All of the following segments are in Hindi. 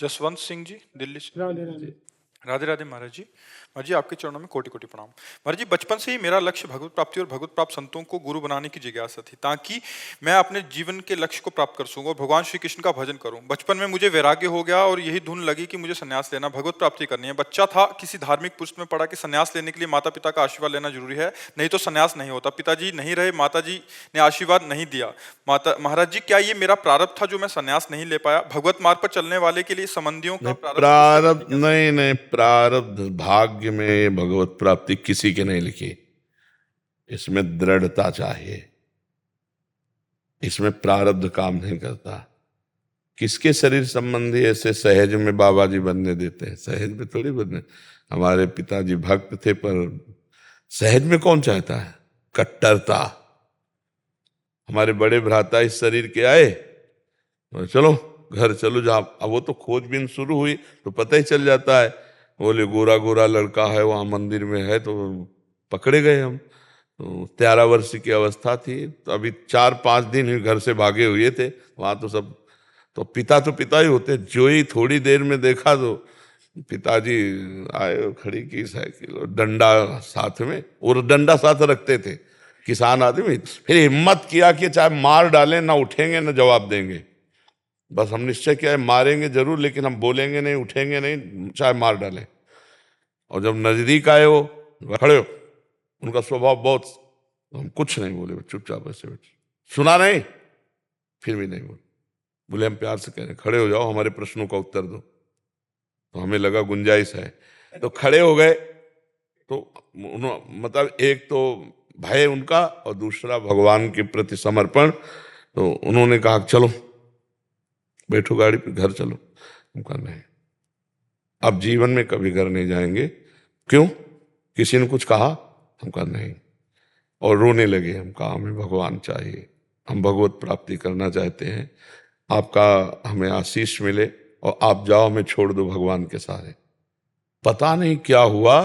जसवंत सिंह जी, दिल्ली से। राधे राधे। राधे राधे महाराज जी। महाराज जी, आपके चरणों में कोटि कोटि प्रणाम। महाराज जी, बचपन से ही मेरा लक्ष्य भगवत प्राप्ति और भगवत प्राप्त संतों को गुरु बनाने की जिज्ञासा थी, ताकि मैं अपने जीवन के लक्ष्य को प्राप्त कर सकूं और भगवान श्री कृष्ण का भजन करूं। बचपन में मुझे वैराग्य हो गया और यही धुन लगी कि मुझे संन्यास लेना, भगवत प्राप्ति करनी है। बच्चा था, किसी धार्मिक पुस्तक में पढ़ा कि संन्यास लेने के लिए माता पिता का आशीर्वाद लेना जरूरी है, नहीं तो संन्यास नहीं होता। पिताजी नहीं रहे, माताजी ने आशीर्वाद नहीं दिया। महाराज जी, क्या ये मेरा प्रारब्ध था जो मैं संन्यास नहीं ले पाया? भगवत मार्ग पर चलने वाले के लिए संबंधियों का प्रारब्ध नहीं, प्रारब्ध भाग्य में भगवत प्राप्ति किसी के नहीं लिखी। इसमें दृढ़ता चाहिए, इसमें प्रारब्ध काम नहीं करता। किसके शरीर संबंधी ऐसे सहज में बाबा जी बनने देते हैं? सहज में थोड़ी बनने। हमारे पिताजी भक्त थे, पर सहज में कौन चाहता है? कट्टरता। हमारे बड़े भ्राता इस शरीर के आए, तो चलो घर चलो जा। अब वो तो खोजबीन शुरू हुई तो पता ही चल जाता है। बोले गोरा गोरा लड़का है वहां मंदिर में है, तो पकड़े गए हम। तो 13 वर्ष की अवस्था थी, तो अभी 4-5 दिन ही घर से भागे हुए थे। वहां तो सब तो पिता ही होते। जो ही थोड़ी देर में देखा तो पिताजी आए, खड़ी की साइकिल और डंडा साथ में, और डंडा साथ रखते थे किसान आदमी। फिर हिम्मत किया कि चाहे मार डालें, ना उठेंगे ना जवाब देंगे। बस हम निश्चय किया है मारेंगे जरूर, लेकिन हम बोलेंगे नहीं, उठेंगे नहीं, चाहे मार डालें। और जब नजदीक आए वो खड़े हो, उनका स्वभाव बहुत, तो हम कुछ नहीं बोले, चुपचाप ऐसे बैठे। सुना नहीं, फिर भी नहीं बोले। बोले हम प्यार से कह रहे हैं खड़े हो जाओ, हमारे प्रश्नों का उत्तर दो। तो हमें लगा गुंजाइश है, तो खड़े हो गए। तो मतलब एक तो भय उनका और दूसरा भगवान के प्रति समर्पण। तो उन्होंने कहा चलो बैठो गाड़ी पे, घर चलो। हम कहा नहीं, अब जीवन में कभी घर नहीं जाएंगे। क्यों? किसी ने कुछ कहा? हम कहा नहीं। और रोने लगे। हम कहा हमें भगवान चाहिए, हम भगवत प्राप्ति करना चाहते हैं, आपका हमें आशीष मिले और आप जाओ, हमें छोड़ दो भगवान के सहारे। पता नहीं क्या हुआ,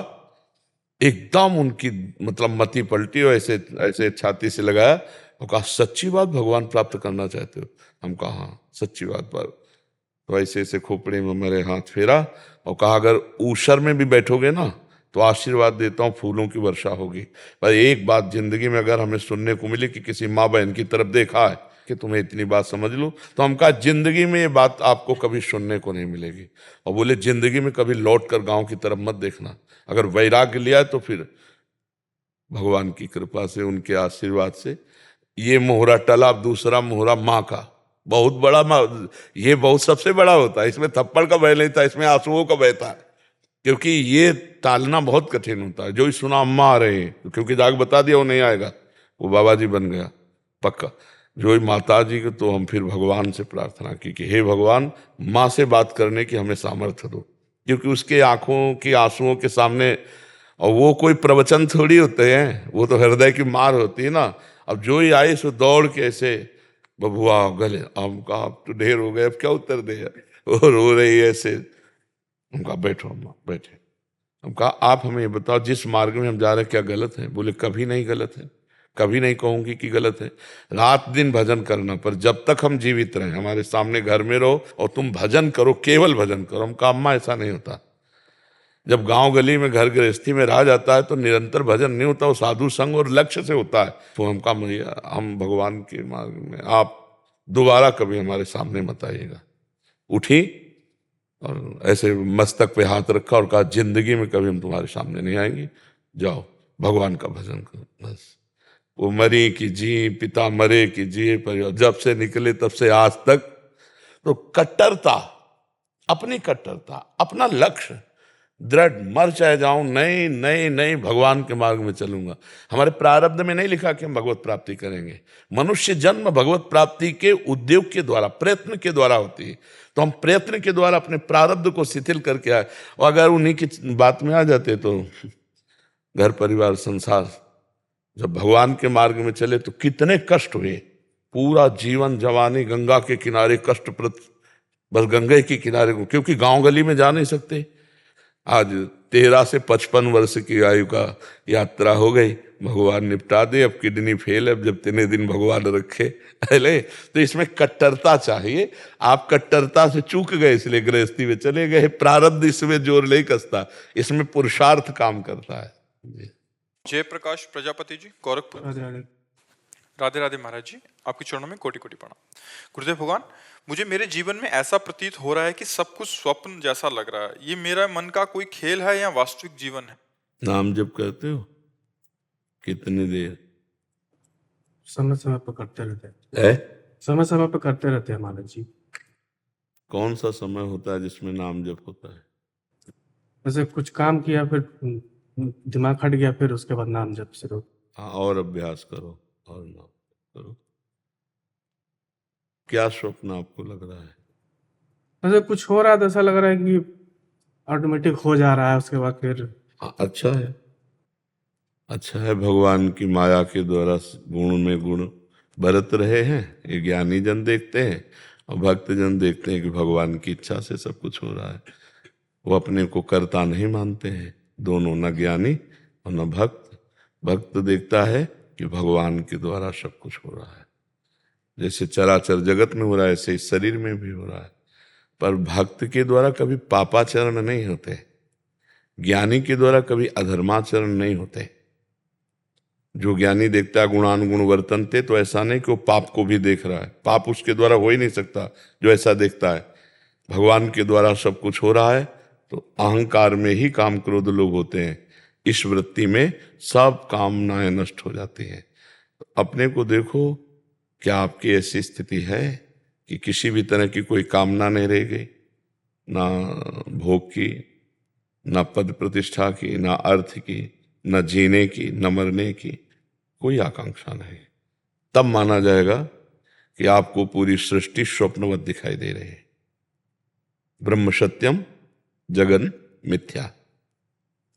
एकदम उनकी मतलब मति पलटी और ऐसे ऐसे छाती से लगाया और कहा सच्ची बात भगवान प्राप्त करना चाहते हो? हम कहा हाँ सच्ची बात। पर तो ऐसे ऐसे खोपड़े में मेरे हाथ फेरा और कहा अगर ऊषर में भी बैठोगे ना तो आशीर्वाद देता हूँ, फूलों की वर्षा होगी। पर एक बात जिंदगी में अगर हमें सुनने को मिले कि किसी माँ बहन की तरफ देखा है कि तुम्हें इतनी बात समझ लो, तो हम कहा जिंदगी में ये बात आपको कभी सुनने को नहीं मिलेगी। और बोले जिंदगी में कभी लौट कर गाँव की तरफ मत देखना। अगर वैराग्य लिया तो फिर भगवान की कृपा से, उनके आशीर्वाद से ये मोहरा टला। अब दूसरा मोहरा माँ का, बहुत बड़ा माँ, ये बहुत सबसे बड़ा होता है। इसमें थप्पड़ का भय नहीं था, इसमें आंसुओं का भय था, क्योंकि ये टालना बहुत कठिन होता है। जो ही सुना अम्मा आ रहे हैं, तो क्योंकि जाग बता दिया वो नहीं आएगा, वो बाबा जी बन गया पक्का। जो ही माता जी को, तो हम फिर भगवान से प्रार्थना की कि हे भगवान, माँ से बात करने की हमें सामर्थ्य दो, क्योंकि उसके आंखों की आंसुओं के सामने, और वो कोई प्रवचन थोड़ी होते हैं, वो तो हृदय की मार होती है ना। अब जो ही आए सो दौड़ के ऐसे बबुआ गले, हम कहा अब तो ढेर हो गए, अब क्या उत्तर दे। वो रो रही है ऐसे। हम कहा बैठो अम्मा, बैठे। हम कहा आप हमें बताओ जिस मार्ग में हम जा रहे हैं क्या गलत है? बोले कभी नहीं गलत है, कभी नहीं कहूंगी कि गलत है। रात दिन भजन करना, पर जब तक हम जीवित रहे हमारे सामने घर में रहो और तुम भजन करो, केवल भजन करो। हम कहा अम्मा ऐसा नहीं होता। जब गांव गली में घर गृहस्थी में रहा जाता है तो निरंतर भजन नहीं होता, वो साधु संग और लक्ष्य से होता है। तो हम कहा मैया हम भगवान के मार्ग में, आप दोबारा कभी हमारे सामने मत आइएगा। उठी और ऐसे मस्तक पे हाथ रखा और कहा जिंदगी में कभी हम तुम्हारे सामने नहीं आएंगे, जाओ भगवान का भजन करो। बस वो मरी कि जी, पिता मरे कि जिए, पर जब से निकले तब से आज तक तो कट्टरता, अपनी कट्टरता, अपना लक्ष्य दृढ़, मर चाहे जाऊं, नहीं नहीं नहीं भगवान के मार्ग में चलूंगा। हमारे प्रारब्ध में नहीं लिखा कि हम भगवत प्राप्ति करेंगे। मनुष्य जन्म भगवत प्राप्ति के उद्योग के द्वारा, प्रयत्न के द्वारा होती है। तो हम प्रयत्न के द्वारा अपने प्रारब्ध को शिथिल करके आए, और अगर उन्हीं की बात में आ जाते तो घर परिवार संसार, जब भगवान के मार्ग में चले तो कितने कष्ट हुए। पूरा जीवन जवानी गंगा के किनारे कष्टप्रद, बस गंगा के किनारे को, क्योंकि गांव गली में जा नहीं सकते। आज 13 से 55 वर्ष की आयु का यात्रा हो गई, भगवान निपटा दे, अब किडनी फेल है, अब जब 3 दिन भगवान रखे। अरे तो इसमें कट्टरता चाहिए, आप कट्टरता से चूक गए इसलिए गृहस्थी में चले गए। प्रारब्ध इसमें जोर नहीं कसता, इसमें पुरुषार्थ काम करता है जी। जयप्रकाश प्रजापति जी, गोरखपुर। राधे राधे। राधे राधे महाराज जी, आपके चरणों में कोटि कोटि प्रणाम। गुरुदेव भगवान, मुझे मेरे जीवन में ऐसा प्रतीत हो रहा है कि सब कुछ स्वप्न जैसा लग रहा है। ये मेरा मन का कोई खेल है या वास्तविक जीवन है? नाम जप करते हो कितनी देर? समय समय पर करते रहते हैं, है समय समय पर करते रहते हैं महाराज जी। कौन सा समय होता है जिसमें नाम जप होता है? वैसे कुछ काम किया, फिर दिमाग हट गया, फिर उसके बाद नाम जप शुरू। हाँ, और अभ्यास करो और नाम करो। क्या स्वप्न आपको लग रहा है? वैसे कुछ हो रहा है तो ऐसा लग रहा है कि ऑटोमेटिक हो जा रहा है, उसके बाद फिर हाँ, अच्छा है, अच्छा है। भगवान की माया के द्वारा गुण में गुण बरत रहे हैं, ये ज्ञानी जन देखते हैं, और भक्त जन देखते हैं कि भगवान की इच्छा से सब कुछ हो रहा है। वो अपने को कर्ता नहीं मानते हैं, दोनों, न ज्ञानी और न भक्त। भक्त देखता है कि भगवान के द्वारा सब कुछ हो रहा है, जैसे चराचर जगत में हो रहा है ऐसे इस शरीर में भी हो रहा है। पर भक्त के द्वारा कभी पापाचरण नहीं होते, ज्ञानी के द्वारा कभी अधर्माचरण नहीं होते। जो ज्ञानी देखता है गुणानुगुण वर्तनते, तो ऐसा नहीं कि वो पाप को भी देख रहा है, पाप उसके द्वारा हो ही नहीं सकता जो ऐसा देखता है। भगवान के द्वारा सब कुछ हो रहा है तो अहंकार में ही काम क्रोध लोग होते हैं, इस वृत्ति में सब कामनाएं नष्ट हो जाती हैं। तो अपने को देखो, क्या आपकी ऐसी स्थिति है कि किसी भी तरह की कोई कामना नहीं रह गई, ना भोग की, ना पद प्रतिष्ठा की, ना अर्थ की, न जीने की, न मरने की कोई आकांक्षा नहीं? तब माना जाएगा कि आपको पूरी सृष्टि स्वप्नवत दिखाई दे रही है। ब्रह्म सत्यम जगन मिथ्या,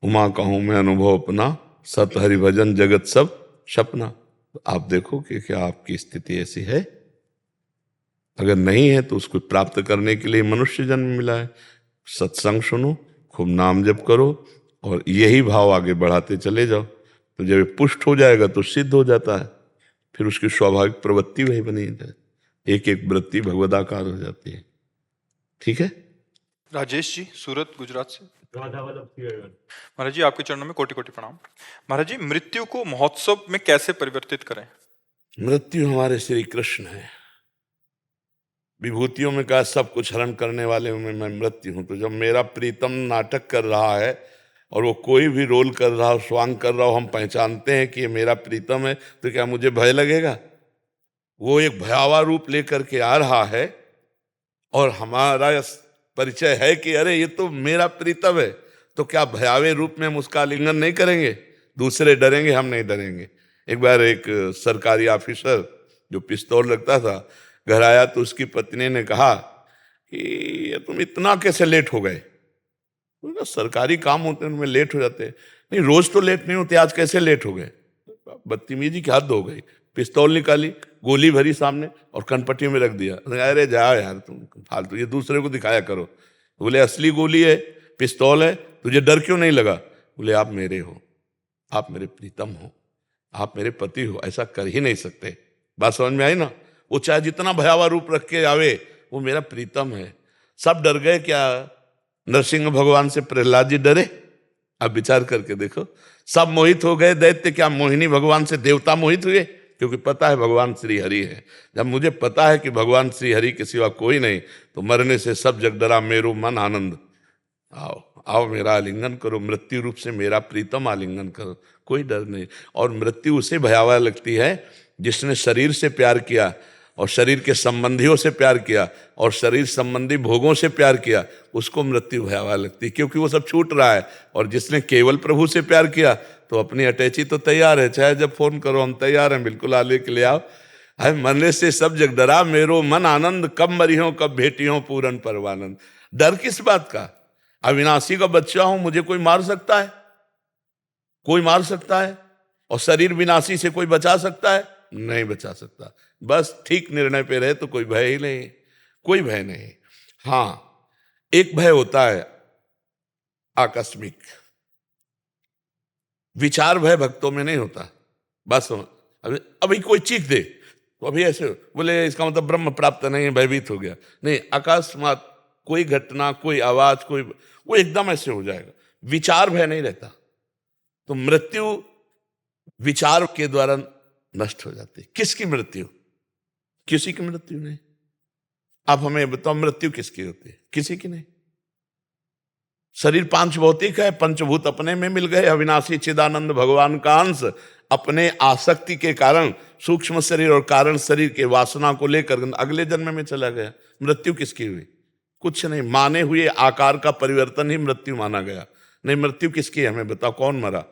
उमा कहूं मैं अनुभव अपना, सत हरि भजन जगत सब सपना। तो आप देखो कि क्या आपकी स्थिति ऐसी है? अगर नहीं है तो उसको प्राप्त करने के लिए मनुष्य जन्म मिला है। सत्संग सुनो, खूब नाम जप करो, और यही भाव आगे बढ़ाते चले जाओ। तो जब ये पुष्ट हो जाएगा तो सिद्ध हो जाता है, फिर उसकी स्वाभाविक प्रवृत्ति वही बनी है, एक एक वृत्ति भगवदाकार हो जाती है। ठीक है। राजेश जी, सूरत, गुजरात से। महाराज जी, आपके चरणों में कोटि कोटि प्रणाम। महाराज जी, मृत्यु को महोत्सव में कैसे परिवर्तित करें? मृत्यु हमारे श्री कृष्ण है। विभूतियों में कहा सब कुछ हरण करने वाले में मैं मृत्यु हूं। तो जब मेरा प्रीतम नाटक कर रहा है और वो कोई भी रोल कर रहा हो, स्वांग कर रहा हो, हम पहचानते हैं कि ये मेरा प्रीतम है, तो क्या मुझे भय लगेगा? वो एक भयावह रूप लेकर के आ रहा है और हमारा परिचय है कि अरे ये तो मेरा प्रीतम है, तो क्या भयावह रूप में हम उसका आलिंगन नहीं करेंगे? दूसरे डरेंगे, हम नहीं डरेंगे। एक बार एक सरकारी ऑफिसर जो पिस्तौल रखता था घर आया, तो उसकी पत्नी ने कहा कि ये तुम इतना कैसे लेट हो गए? सरकारी काम होते हैं उनमें लेट हो जाते हैं। नहीं, रोज तो लेट नहीं होते, आज कैसे लेट हो गए? बदतमीजी की हद हो गई। पिस्तौल निकाली, गोली भरी सामने और कनपट्टी में रख दिया। अरे जाओ यार तुम फालतू, ये दूसरे को दिखाया करो। बोले असली गोली है, पिस्तौल है, तुझे डर क्यों नहीं लगा? बोले आप मेरे हो, आप मेरे प्रीतम हो, आप मेरे पति हो, ऐसा कर ही नहीं सकते। बात समझ में आई ना? वो चाहे जितना भयावह रूप रख के आवे, वो मेरा प्रीतम है। सब डर गए क्या? नरसिंह भगवान से प्रहलाद जी डरे? आप विचार करके देखो। सब मोहित हो गए दैत्य, क्या मोहिनी भगवान से देवता मोहित हुए? क्योंकि पता है भगवान श्री हरि है। जब मुझे पता है कि भगवान श्री हरि के सिवा कोई नहीं, तो मरने से सब जग डरा मेरो मन आनंद। आओ आओ मेरा आलिंगन करो, मृत्यु रूप से मेरा प्रीतम आलिंगन करो, कोई डर नहीं। और मृत्यु उसे भयावह लगती है जिसने शरीर से प्यार किया और शरीर के संबंधियों से प्यार किया और शरीर संबंधी भोगों से प्यार किया, उसको मृत्यु भयावह लगती है, क्योंकि वो सब छूट रहा है। और जिसने केवल प्रभु से प्यार किया तो अपनी अटैची तो तैयार है, चाहे जब फोन करो हम तैयार हैं, बिल्कुल आले के ले आओ। है मरने से सब जग डरा मेरो मन आनंद, कब मरी हो कब भेटी हो पूरन परवानंद। डर किस बात का? अविनाशी का बच्चा हूं, मुझे कोई मार सकता है? कोई मार सकता है? और शरीर विनाशी से कोई बचा सकता है? नहीं बचा सकता। बस ठीक निर्णय पे रहे तो कोई भय ही नहीं, कोई भय नहीं। हाँ, एक भय होता है आकस्मिक, विचार भय भक्तों में नहीं होता। बस अभी कोई चीख दे तो अभी ऐसे बोले इसका मतलब ब्रह्म प्राप्त नहीं है, भयभीत हो गया। नहीं, अकस्मात कोई घटना, कोई आवाज, कोई वो एकदम ऐसे हो जाएगा, विचार भय नहीं रहता। तो मृत्यु विचार के द्वारा नष्ट हो जाती है। किसकी मृत्यु? किसी की मृत्यु नहीं। आप हमें बताओ मृत्यु किसकी होती है? किसी की नहीं। शरीर पांच भौतिक है, पंचभूत अपने में मिल गए, अविनाशी चिदानंद भगवान का अंश अपने आसक्ति के कारण सूक्ष्म शरीर और कारण शरीर के वासना को लेकर अगले जन्म में चला गया। मृत्यु किसकी हुई? कुछ नहीं। माने हुए आकार का परिवर्तन ही मृत्यु माना गया। नहीं, मृत्यु किसकी है? हमें बताओ, कौन मरा?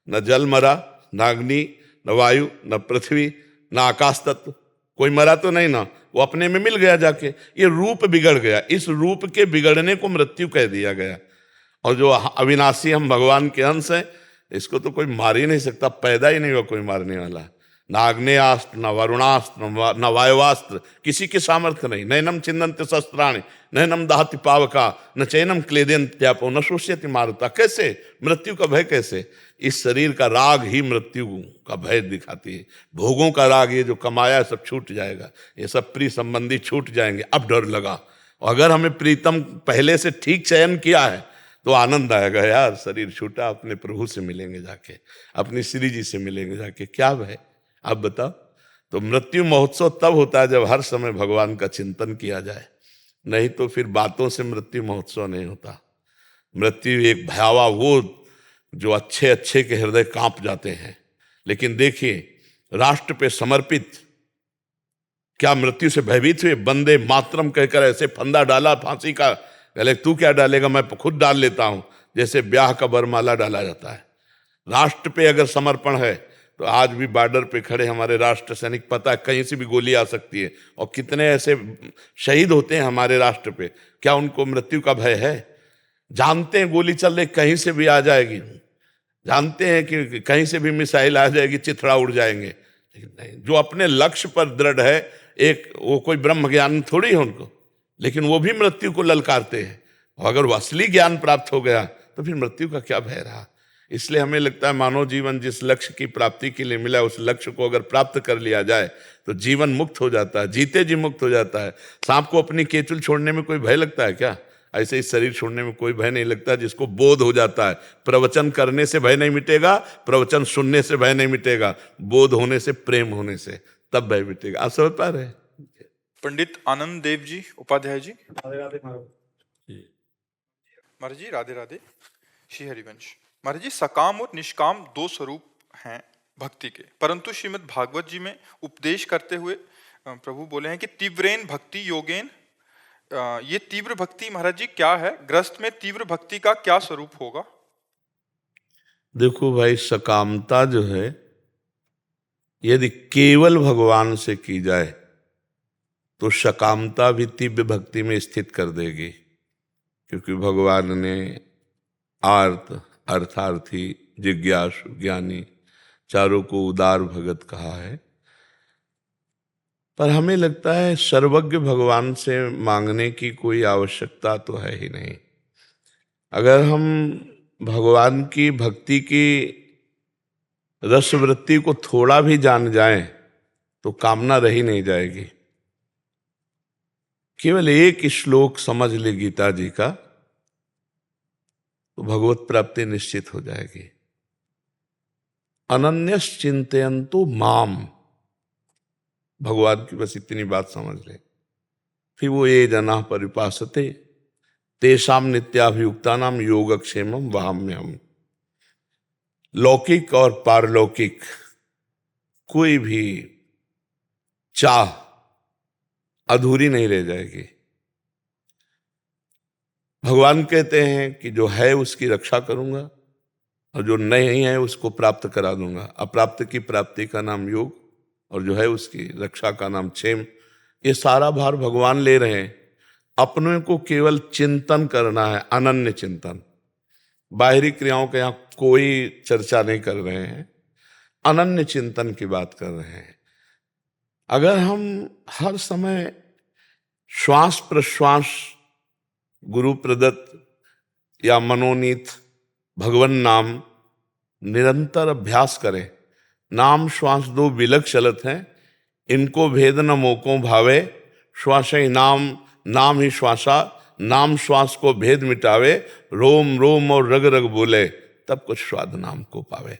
न जल मरा, न अग्नि, न वायु, न पृथ्वी, न आकाश तत्व, कोई मरा तो नहीं ना, वो अपने में मिल गया जाके। ये रूप बिगड़ गया, इस रूप के बिगड़ने को मृत्यु कह दिया गया। और जो अविनाशी हम भगवान के अंश हैं, इसको तो कोई मार ही नहीं सकता, पैदा ही नहीं हुआ कोई मारने वाला। न आग्नेयास्त्र, न वरुणास्त्र, न वायुवास्त्र, किसी के सामर्थ्य नहीं। नैनम छिन्दन्ति शस्त्राणि, नैनम दहति पावका, न चैनम क्लेदयन्त्यापो, न शोष्यति मारुता। कैसे? मृत्यु का भय कैसे? इस शरीर का राग ही मृत्यु का भय दिखाती है। भोगों का राग, ये जो कमाया सब छूट जाएगा, ये सब प्रिय संबंधी छूट जाएंगे, अब डर लगा। और अगर हमें प्रीतम पहले से ठीक चयन किया है तो आनंद आएगा, यार शरीर छूटा, अपने प्रभु से मिलेंगे जाके, अपनी श्री जी से मिलेंगे जाके, क्या भय? आप बताओ। तो मृत्यु महोत्सव तब होता है जब हर समय भगवान का चिंतन किया जाए, नहीं तो फिर बातों से मृत्यु महोत्सव नहीं होता। मृत्यु एक भयावह, वो जो अच्छे अच्छे के हृदय कांप जाते हैं। लेकिन देखिए, राष्ट्र पे समर्पित क्या मृत्यु से भयभीत हुए? बंदे मातरम कहकर ऐसे फंदा डाला फांसी का, पहले तू क्या डालेगा, मैं खुद डाल लेता हूं, जैसे ब्याह का बरमाला डाला जाता है। राष्ट्र पे अगर समर्पण है तो आज भी बॉर्डर पे खड़े हमारे राष्ट्र सैनिक, पता है कहीं से भी गोली आ सकती है, और कितने ऐसे शहीद होते हैं हमारे राष्ट्र पे। क्या उनको मृत्यु का भय है? जानते हैं गोली चल रही, कहीं से भी आ जाएगी, जानते हैं कि कहीं से भी मिसाइल आ जाएगी, चिथड़ा उड़ जाएंगे, लेकिन नहीं, जो अपने लक्ष्य पर दृढ़ है, एक वो कोई ब्रह्म ज्ञान थोड़ी है उनको, लेकिन वो भी मृत्यु को ललकारते हैं। और अगर वो असली ज्ञान प्राप्त हो गया तो फिर मृत्यु का क्या भय रहा? इसलिए हमें लगता है मानव जीवन जिस लक्ष्य की प्राप्ति के लिए मिला, उस लक्ष्य को अगर प्राप्त कर लिया जाए तो जीवन मुक्त हो जाता है, जीते जी मुक्त हो जाता है। सांप को अपनी केचुल छोड़ने में कोई भय लगता है क्या? ऐसे ही शरीर छोड़ने में कोई भय नहीं लगता, जिसको बोध हो जाता है। प्रवचन करने से भय नहीं मिटेगा, प्रवचन सुनने से भय नहीं मिटेगा, बोध होने से, प्रेम होने से तब भय मिटेगा। आप समझ पा रहे हैं? पंडित आनंद देव जी उपाध्याय जी। महाराज जी राधे राधे। श्री हरिवंश। महाराज जी, सकाम और निष्काम दो स्वरूप हैं भक्ति के, परंतु श्रीमद् भागवत जी में उपदेश करते हुए प्रभु बोले हैं कि तीव्रेन भक्ति योगेन। ये तीव्र भक्ति महाराज जी क्या है? ग्रस्त में तीव्र भक्ति का क्या स्वरूप होगा? देखो भाई, सकामता जो है यदि केवल भगवान से की जाए तो सकामता भी तीव्र भक्ति में स्थित कर देगी, क्योंकि भगवान ने आर्त, अर्थार्थी, जिज्ञासु, ज्ञानी चारों को उदार भगत कहा है। पर हमें लगता है सर्वज्ञ भगवान से मांगने की कोई आवश्यकता तो है ही नहीं। अगर हम भगवान की भक्ति की रसवृत्ति को थोड़ा भी जान जाएं तो कामना रही नहीं जाएगी। केवल एक श्लोक समझ ले गीता जी का तो भगवत प्राप्ति निश्चित हो जाएगी। अनन्यस चिंतयन्तु माम, भगवान की बस इतनी बात समझ ले, फिर वो ये जना परिपासते तेषाम नित्याभियुक्तानाम योगक्षेमम वहाम्यहम्। लौकिक और पारलौकिक कोई भी चाह अधूरी नहीं रह जाएगी। भगवान कहते हैं कि जो है उसकी रक्षा करूंगा और जो नहीं है उसको प्राप्त करा दूंगा। अप्राप्त की प्राप्ति का नाम योग और जो है उसकी रक्षा का नाम क्षेम। ये सारा भार भगवान ले रहे हैं। अपने को केवल चिंतन करना है, अनन्य चिंतन। बाहरी क्रियाओं के यहाँ कोई चर्चा नहीं कर रहे हैं, अनन्य चिंतन की बात कर रहे हैं। अगर हम हर समय श्वास प्रश्वास गुरु प्रदत्त या मनोनीत भगवन नाम निरंतर अभ्यास करें। नाम श्वास दो बिलक चलत हैं, इनको भेद न मोको भावे, श्वास ही नाम नाम ही श्वासा, नाम श्वास को भेद मिटावे, रोम रोम और रग रग बोले, तब कुछ स्वाद नाम को पावे।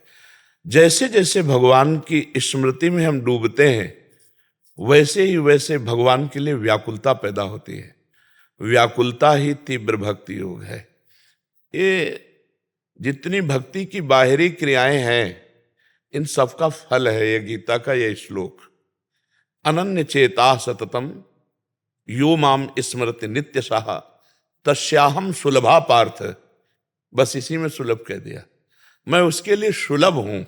जैसे जैसे भगवान की स्मृति में हम डूबते हैं, वैसे ही वैसे भगवान के लिए व्याकुलता पैदा होती है। व्याकुलता ही तीव्र भक्ति योग है। ये जितनी भक्ति की बाहरी क्रियाएं हैं, इन सबका फल है ये गीता का ये श्लोक। अनन्य चेता सततम यो माम स्मृति नित्य साहा, तस्याहम सुलभा पार्थ। बस इसी में सुलभ कह दिया, मैं उसके लिए सुलभ हूं।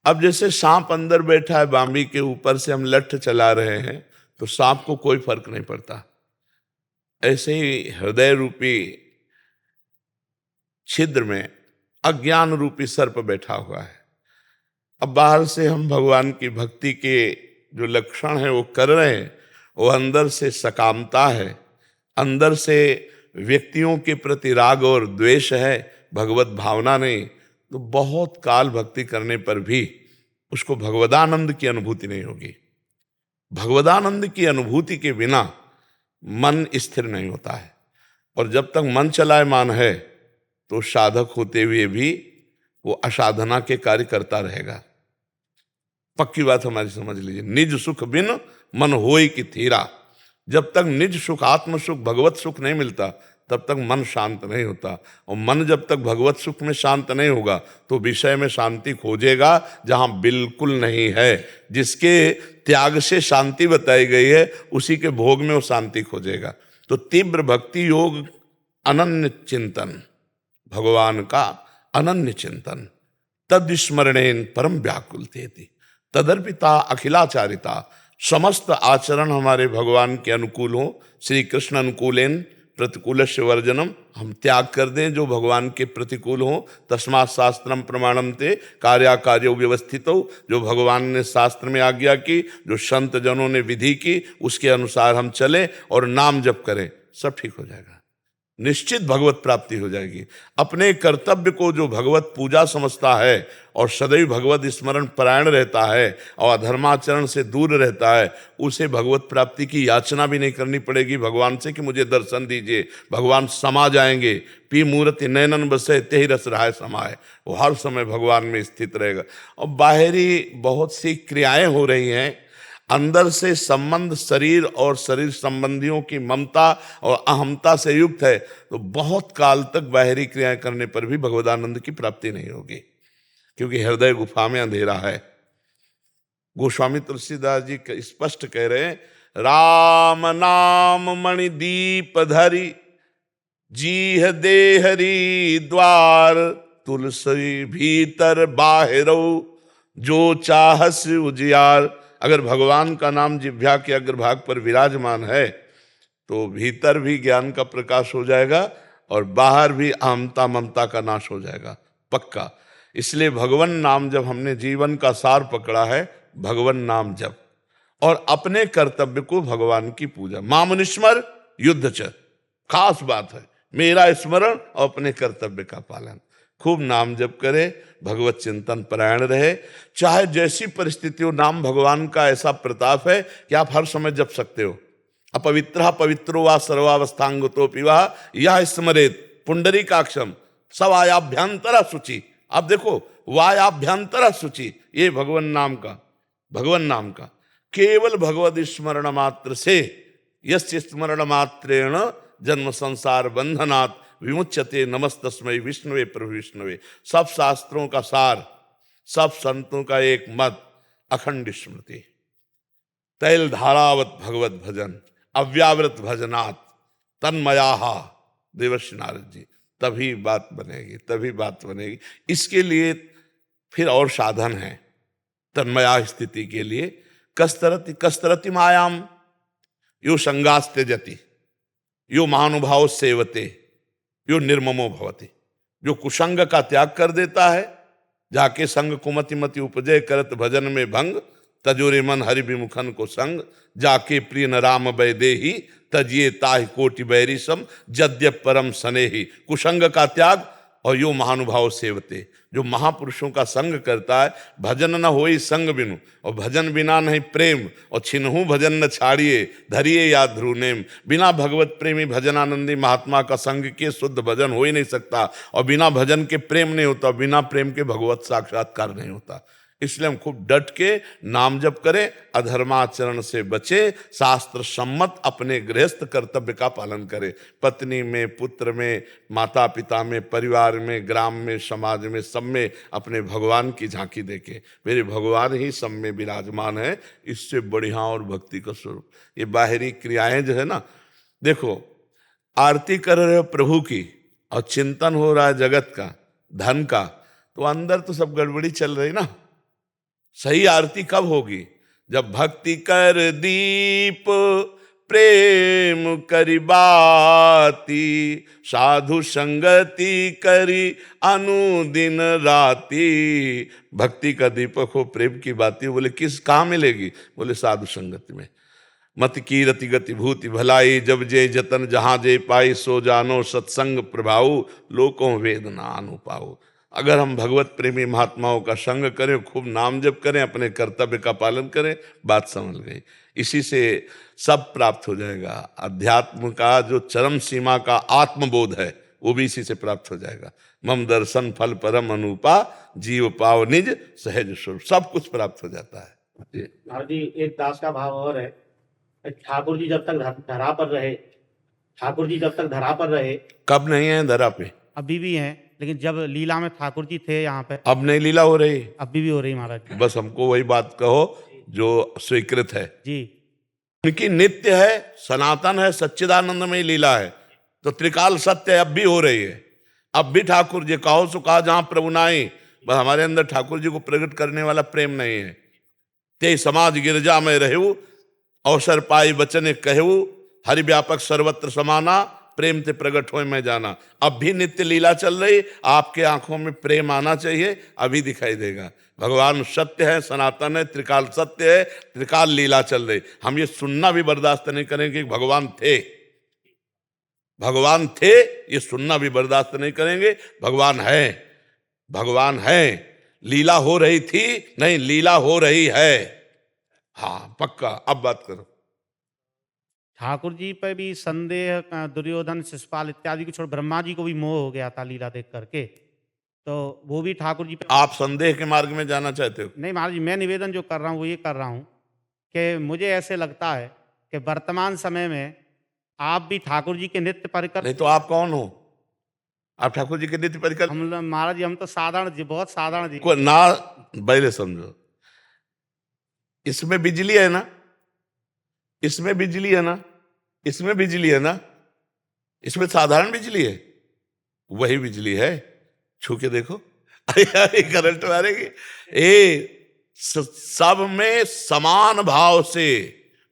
अब जैसे सांप अंदर बैठा है, बांबी के ऊपर से हम लठ चला रहे हैं तो सांप को कोई फर्क नहीं पड़ता। ऐसे ही हृदय रूपी छिद्र में अज्ञान रूपी सर्प बैठा हुआ है। अब बाहर से हम भगवान की भक्ति के जो लक्षण है वो कर रहे हैं, वो अंदर से सकामता है, अंदर से व्यक्तियों के प्रति राग और द्वेष है, भगवत भावना नहीं। तो बहुत काल भक्ति करने पर भी उसको भगवदानंद की अनुभूति नहीं होगी। भगवदानंद की अनुभूति के बिना मन स्थिर नहीं होता है, और जब तक मन चलायमान है तो साधक होते हुए भी वो असाधना के कार्य करता रहेगा। पक्की बात हमारी समझ लीजिए, निज सुख बिन मन होय कि थीरा। जब तक निज सुख आत्म सुख भगवत सुख नहीं मिलता, तब तक मन शांत नहीं होता। और मन जब तक भगवत सुख में शांत नहीं होगा तो विषय में शांति खोजेगा जहां बिल्कुल नहीं है। जिसके त्याग से शांति बताई गई है, उसी के भोग में वो शांति खोजेगा। तो तीव्र भक्ति योग अनन्य चिंतन, भगवान का अनन्य चिंतन, तद स्मरणेन परम व्याकुलतेति, तदर्पिता अखिलाचारिता। समस्त आचरण हमारे भगवान के अनुकूल हो, श्री कृष्ण अनुकूलेन प्रतिकूलस्य वर्जनम। हम त्याग कर दें जो भगवान के प्रतिकूल हो। तस्मात् शास्त्रम प्रमाणम ते कार्याकार्यो व्यवस्थितो। जो भगवान ने शास्त्र में आज्ञा की, जो संत जनों ने विधि की, उसके अनुसार हम चले और नाम जप करें, सब ठीक हो जाएगा। निश्चित भगवत प्राप्ति हो जाएगी। अपने कर्तव्य को जो भगवत पूजा समझता है और सदैव भगवत स्मरण परायण रहता है और अधर्माचरण से दूर रहता है, उसे भगवत प्राप्ति की याचना भी नहीं करनी पड़ेगी भगवान से कि मुझे दर्शन दीजिए। भगवान समा जाएंगे। पी मूर्ति नैनन बसे ते ही रस रहाय समाए। वो हर समय भगवान में स्थित रहेगा। और बाहरी बहुत सी क्रियाएं हो रही हैं, अंदर से संबंध शरीर और शरीर संबंधियों की ममता और अहमता से युक्त है, तो बहुत काल तक बाहरी क्रियाएं करने पर भी भगवदानंद की प्राप्ति नहीं होगी, क्योंकि हृदय गुफा में अंधेरा है। गोस्वामी तुलसीदास जी स्पष्ट कह रहे हैं, राम नाम मणि दीप धरी, जीह देहरी द्वार, तुलसी भीतर बाहरो, जो चाहस उजियार। अगर भगवान का नाम जिह्वा के अग्रभाग पर विराजमान है तो भीतर भी ज्ञान का प्रकाश हो जाएगा और बाहर भी अहमता ममता का नाश हो जाएगा, पक्का। इसलिए भगवान नाम जब हमने जीवन का सार पकड़ा है, भगवान नाम जप और अपने कर्तव्य को भगवान की पूजा। मामुनिस्मर युद्ध च, खास बात है मेरा स्मरण और अपने कर्तव्य का पालन। खूब नाम जप करे, भगवत चिंतन परायण रहे। चाहे जैसी परिस्थिति हो, नाम भगवान का ऐसा प्रताप है कि आप हर समय जप सकते हो। अपवित्र पवित्रो वा सर्वावस्थांगतो पिवा यह स्मरेत पुंडरीकाक्षम सवायाभ्यंतरा शुचि। आप देखो, वायाभ्यंतरा शुचि, ये भगवान नाम का केवल भगवत स्मरण मात्र से, यस्य स्मरण मात्रेण जन्म संसार बंधनात् विमुच्यते नमस्तस्मै विष्णुवे प्रभु विष्णुवे। सब शास्त्रों का सार, सब संतों का एक मत, अखंड स्मृति, तैल धारावत भगवत भजन, अव्यावृत भजनात् तन्मयाहा। देवर्षि नारद जी, तभी बात बनेगी। इसके लिए फिर और साधन है तन्मया स्थिति के लिए। कस्तरति मायाम यो संगास्ते जति, यो महानुभाव सेवते, यो निर्ममो भवति। जो कुसंग का त्याग कर देता है, जाके संग कुमति मति उपजय करत भजन में भंग, तजोरे मन हरि विमुखन को संग, जाके प्रिय न राम वैदेही, तजिए ताहि कोटि बैरी सम, जद्यप परम स्नेही। कुसंग का त्याग और यो महानुभाव सेवते, जो महापुरुषों का संग करता है, भजन न होई संग बिनु, और भजन बिना नहीं प्रेम, और छिनहु भजन न छाड़िए, धरिए या ध्रुनेम। बिना भगवत प्रेमी भजनानंदी महात्मा का संग के शुद्ध भजन हो ही नहीं सकता, और बिना भजन के प्रेम नहीं होता, बिना प्रेम के भगवत साक्षात्कार नहीं होता। इसलिए हम खूब डट के नाम जप करें, अधर्माचरण से बचे, शास्त्र सम्मत अपने गृहस्थ कर्तव्य का पालन करें। पत्नी में, पुत्र में, माता पिता में, परिवार में, ग्राम में, समाज में, सब में अपने भगवान की झांकी देके, मेरे भगवान ही सब में विराजमान है। इससे बढ़िया और भक्ति का स्वरूप ये बाहरी क्रियाएं जो है ना, देखो आरती कर रहे हो प्रभु की और चिंतन हो रहा है जगत का, धन का, तो अंदर तो सब गड़बड़ी चल रही ना। सही आरती कब होगी? जब भक्ति कर दीप प्रेम करी बाती, साधु संगति करी अनुदिन राती। भक्ति का दीपक हो, प्रेम की बाती हो। बोले किस कहाँ मिलेगी? बोले साधु संगति में। मत की रति गति भूति भलाई, जब जे जतन जहां जे पाई, सो जानो सत्संग प्रभाऊ, लोकों वेद ना अनु पाओ। अगर हम भगवत प्रेमी महात्माओं का संग करें, खूब नाम जप करें, अपने कर्तव्य का पालन करें, बात समझ गई। इसी से सब प्राप्त हो जाएगा। अध्यात्म का जो चरम सीमा का आत्मबोध है वो भी इसी से प्राप्त हो जाएगा। मम दर्शन फल परम अनुपा, जीव पाव निज सहज स्वरूप, सब कुछ प्राप्त हो जाता है। महाराज जी एक दास का भाव और है, ठाकुर जी जब तक धरा पर रहे, ठाकुर जी जब तक धरा पर रहे, कब नहीं है धरा पे? अभी भी हैं, लेकिन जब लीला में ठाकुर जी थे यहाँ पे, अब नहीं लीला हो रही, अभी भी हो रही महाराज जी। बस हमको वही बात कहो जो स्वीकृत है जी। उनकी नित्य है, सनातन है, सच्चिदानंदमय लीला है, तो त्रिकाल सत्य है, अब भी हो रही है। अब भी ठाकुर जी कहो सो कहा जहां प्रभु नाई, बस हमारे अंदर ठाकुर जी को प्रकट करने वाला प्रेम नहीं है। ते समाज गिरजा में रहू, अवसर पाई वचन कहू, हरि व्यापक सर्वत्र समाना, प्रेम ते प्रकट होए मैं जाना। अब भी नित्य लीला चल रही, आपके आंखों में प्रेम आना चाहिए, अभी दिखाई देगा। भगवान सत्य है, सनातन है, त्रिकाल सत्य है, त्रिकाल लीला चल रही। हम ये सुनना भी बर्दाश्त नहीं करेंगे कि भगवान थे, भगवान थे, ये सुनना भी बर्दाश्त नहीं करेंगे। भगवान है, भगवान है। लीला हो रही थी नहीं, लीला हो रही है। हाँ पक्का। अब बात करो। ठाकुर जी पे भी संदेह, दुर्योधन शिषपाल इत्यादि को छोड़ ब्रह्मा जी को भी मोह हो गया था लीला देख करके, तो वो भी ठाकुर जी पे। आप संदेह के मार्ग में जाना चाहते हो? नहीं महाराज जी, मैं निवेदन जो कर रहा हूँ वो ये कर रहा हूँ कि मुझे ऐसे लगता है कि वर्तमान समय में आप भी ठाकुर जी के नित्य परिकर। नहीं तो आप कौन हो? आप ठाकुर जी के नित्य परिकर? हम महाराज जी हम तो साधारण जी, बहुत साधारण जी। को ना पहले समझो, इसमें बिजली है ना, इसमें बिजली है ना, इसमें बिजली है ना, इसमें साधारण बिजली है, वही बिजली है। छू के देखो, अरे करंट मारेगी। सब में समान भाव से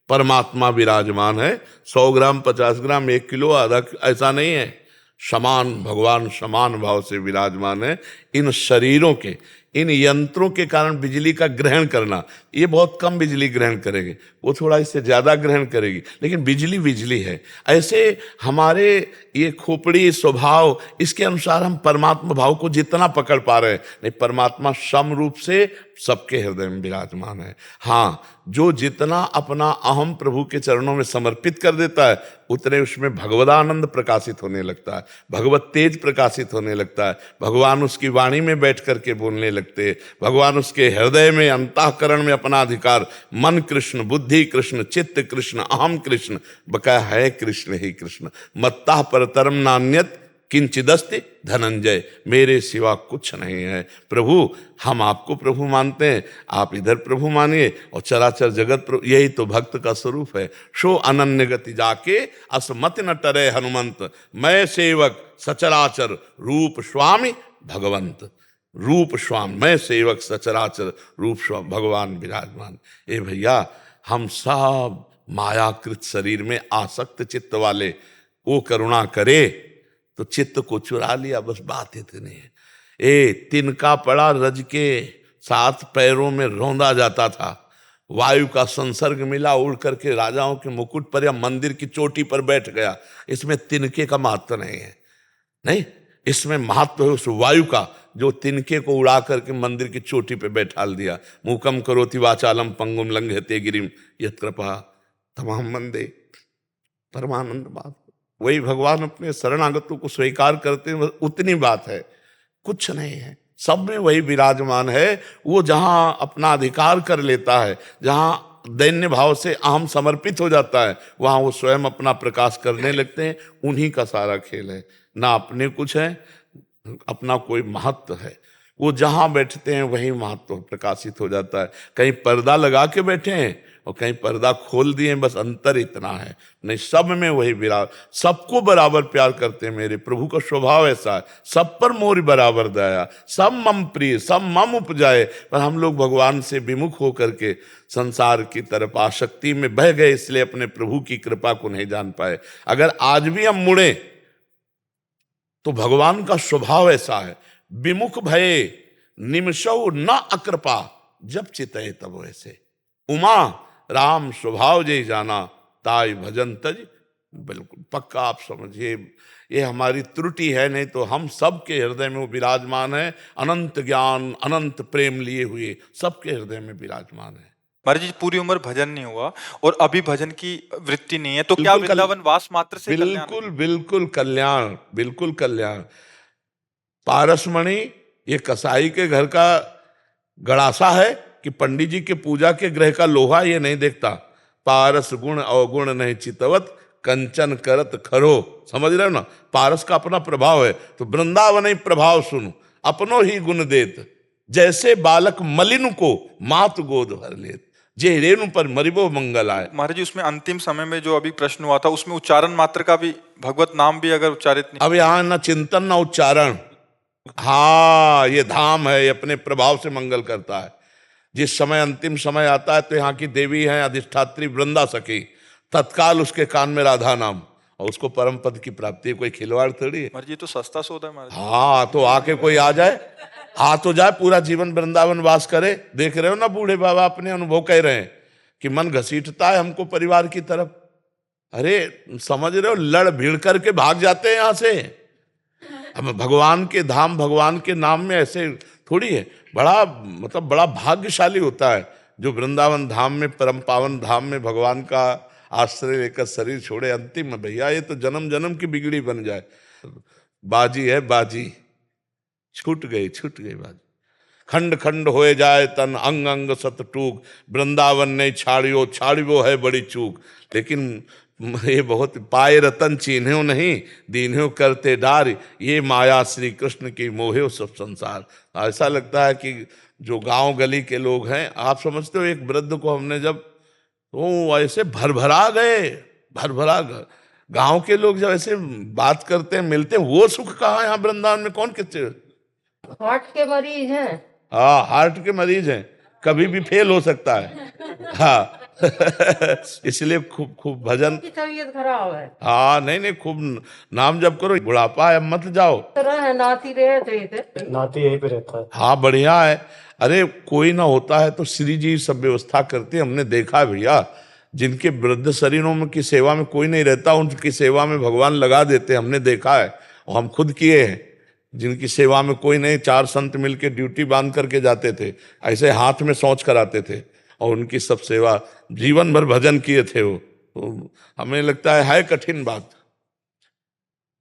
परमात्मा विराजमान है। 100 ग्राम, 50 ग्राम, 1 किलो, आधा, ऐसा नहीं है। समान भगवान समान भाव से विराजमान है। इन शरीरों के, इन यंत्रों के कारण बिजली का ग्रहण करना, ये बहुत कम बिजली ग्रहण करेगी, वो थोड़ा इससे ज्यादा ग्रहण करेगी, लेकिन बिजली बिजली है। ऐसे हमारे ये खोपड़ी स्वभाव, इसके अनुसार हम परमात्मा भाव को जितना पकड़ पा रहे हैं, नहीं, परमात्मा सम रूप से सबके हृदय में विराजमान है। हाँ, जो जितना अपना अहम प्रभु के चरणों में समर्पित कर देता है, उतने उसमें भगवदानंद प्रकाशित होने लगता है, भगवत तेज प्रकाशित होने लगता है। भगवान उसकी वाणी में बैठ करके बोलने लगते हैं। भगवान उसके हृदय में, अंतःकरण में अपना अधिकार, मन कृष्ण, बुद्धि कृष्ण, चित्त कृष्ण, अहम कृष्ण, बकाया है कृष्ण ही कृष्ण। मत्ता परतरम नान्यत किंचिदस्ति धनंजय, मेरे सिवा कुछ नहीं है। प्रभु, हम आपको प्रभु मानते हैं, आप इधर प्रभु मानिए, और चराचर जगत प्रभु, यही तो भक्त का स्वरूप है। शो अनन्य गति जाके असमति न टरे हनुमंत, मैं सेवक सचराचर रूप स्वामी भगवंत। रूप स्वामी, मैं सेवक सचराचर रूप स्वामी भगवान विराजमान। ए भैया, हम सब मायाकृत शरीर में आसक्त चित्त वाले, वो करुणा करे तो चित्त को चुरा लिया, बस बात इतनी है। तिनका पड़ा रज के 7 पैरों में रौंदा जाता था, वायु का संसर्ग मिला, उड़ करके राजाओं के मुकुट पर या मंदिर की चोटी पर बैठ गया। इसमें तिनके का महत्व नहीं है। नहीं, इसमें महत्व है उस वायु का जो तिनके को उड़ा करके मंदिर की चोटी पे बैठाल दिया। मूकम करोति वाचालम पंगुम लंघयते गिरिम यत् कृपा तमाम मंदे। परमानंद बात, वही भगवान अपने शरणागतों को स्वीकार करते हैं, उतनी बात है, कुछ नहीं है, सब में वही विराजमान है। वो जहां अपना अधिकार कर लेता है, जहां दैन्य भाव से अहम समर्पित हो जाता है, वहां वो स्वयं अपना प्रकाश करने लगते हैं। उन्हीं का सारा खेल है, ना अपने कुछ है, अपना कोई महत्व है। वो जहां बैठते हैं वही महत्व प्रकाशित हो जाता है। कहीं पर्दा लगा के बैठे हैं और कहीं पर्दा खोल दिए, बस अंतर इतना है। नहीं, सब में वही विराट, सबको बराबर प्यार करते हैं। मेरे प्रभु का स्वभाव ऐसा है, सब पर मोर बराबर दया, सब मम प्रिय, सब मम उपजाए। पर हम लोग भगवान से विमुख होकर के संसार की तरफ आसक्ति में बह गए, इसलिए अपने प्रभु की कृपा को नहीं जान पाए। अगर आज भी हम मुड़े तो भगवान का स्वभाव ऐसा है, विमुख भये निमिषौ न अकृपा, जब चितये तब वैसे। उमा राम स्वभाव जय जाना, ताई भजन तज। बिल्कुल पक्का आप समझिए, ये हमारी त्रुटि है, नहीं तो हम सबके हृदय में वो विराजमान है। अनंत ज्ञान अनंत प्रेम लिए हुए सबके हृदय में विराजमान है। महाराज जी, पूरी उम्र भजन नहीं हुआ और अभी भजन की वृत्ति नहीं है, तो क्या बिल्कुल वृंदावन वास मात्र से कल्याण है? बिल्कुल बिल्कुल कल्याण, बिल्कुल कल्याण। पारसमणि ये कसाई के घर का गड़ासा है कि पंडित जी के पूजा के ग्रह का लोहा ये नहीं देखता। पारस गुण अवगुण नहीं चितवत, कंचन करत खरो। समझ रहे हो ना, पारस का अपना प्रभाव है। तो वृंदावन ही प्रभाव सुन, अपनो ही गुण देत, जैसे बालक मलिन को मात गोद भर लेत, जे रेणु पर मरिबो मंगल आए। महाराज जी, उसमें अंतिम समय में जो अभी प्रश्न हुआ था, उसमें उच्चारण मात्र का भी, भगवत नाम भी अगर उच्चारित नहीं। अब यहाँ न चिंतन न उच्चारण, हाँ ये धाम है, ये अपने प्रभाव से मंगल करता है। जिस समय अंतिम समय आता है तो यहाँ की देवी हैं अधिष्ठात्री वृंदा सखी, तत्काल उसके कान में राधा नाम, और उसको परम पद की प्राप्ति है। कोई खिलवाड़ थोड़ी है। महाराज जी, तो सस्ता सौदा है महाराज जी। हाँ, तो आके कोई आ जाए, आ तो जाए, पूरा जीवन वृंदावन वास करे। देख रहे हो ना, बूढ़े बाबा अपने अनुभव कह रहे हैं कि मन घसीटता है हमको परिवार की तरफ। अरे समझ रहे हो, लड़ भिड़ करके भाग जाते हैं यहाँ से। अब भगवान के धाम, भगवान के नाम में ऐसे थोड़ी है। बड़ा मतलब बड़ा भाग्यशाली होता है जो वृंदावन धाम में, परम पावन धाम में भगवान का आश्रय लेकर शरीर छोड़े। अंतिम में भैया ये तो जन्म जन्म की बिगड़ी बन जाए। बाजी है बाजी, छूट गई बाजी। खंड खंड होए जाए तन, अंग अंग सत टूक, वृंदावन नहीं छाड़ियो, छाड़ियो है बड़ी चूक। लेकिन ये बहुत पाए रतन चीन्ह्यो नहीं, दीन्ह्यो करते डार, ये माया श्री कृष्ण की मोहे सब संसार। ऐसा लगता है कि जो गांव गली के लोग हैं, आप समझते हो, एक वृद्ध को हमने जब, वो ऐसे भरभरा गए, भरभरा गए। गांव के लोग जब ऐसे बात करते हैं, मिलते हैं, वो सुख कहाँ है यहाँ वृंदावन में? कौन किससे? हार्ट के मरीज हैं। हाँ, हार्ट के मरीज हैं, कभी भी फेल हो सकता है। हाँ इसलिए खूब खूब भजन। की तबीयत खराब है। हाँ नहीं, खूब नाम जप करो, बुढ़ापा है मत जाओ। तरह है, नाती रहे थे, नाती यहीं पे रहता है। हाँ बढ़िया है। अरे कोई ना होता है तो श्री जी सब व्यवस्था करते हैं। हमने देखा है भैया, जिनके वृद्ध शरीरों में की सेवा में कोई नहीं रहता, उनकी सेवा में भगवान लगा देते हैं। हमने देखा है और हम खुद किए हैं। जिनकी सेवा में कोई नहीं, 4 संत मिलके ड्यूटी बांध करके जाते थे, ऐसे हाथ में सोच कराते थे और उनकी सब सेवा, जीवन भर भजन किए थे वो। तो हमें लगता है कठिन बात।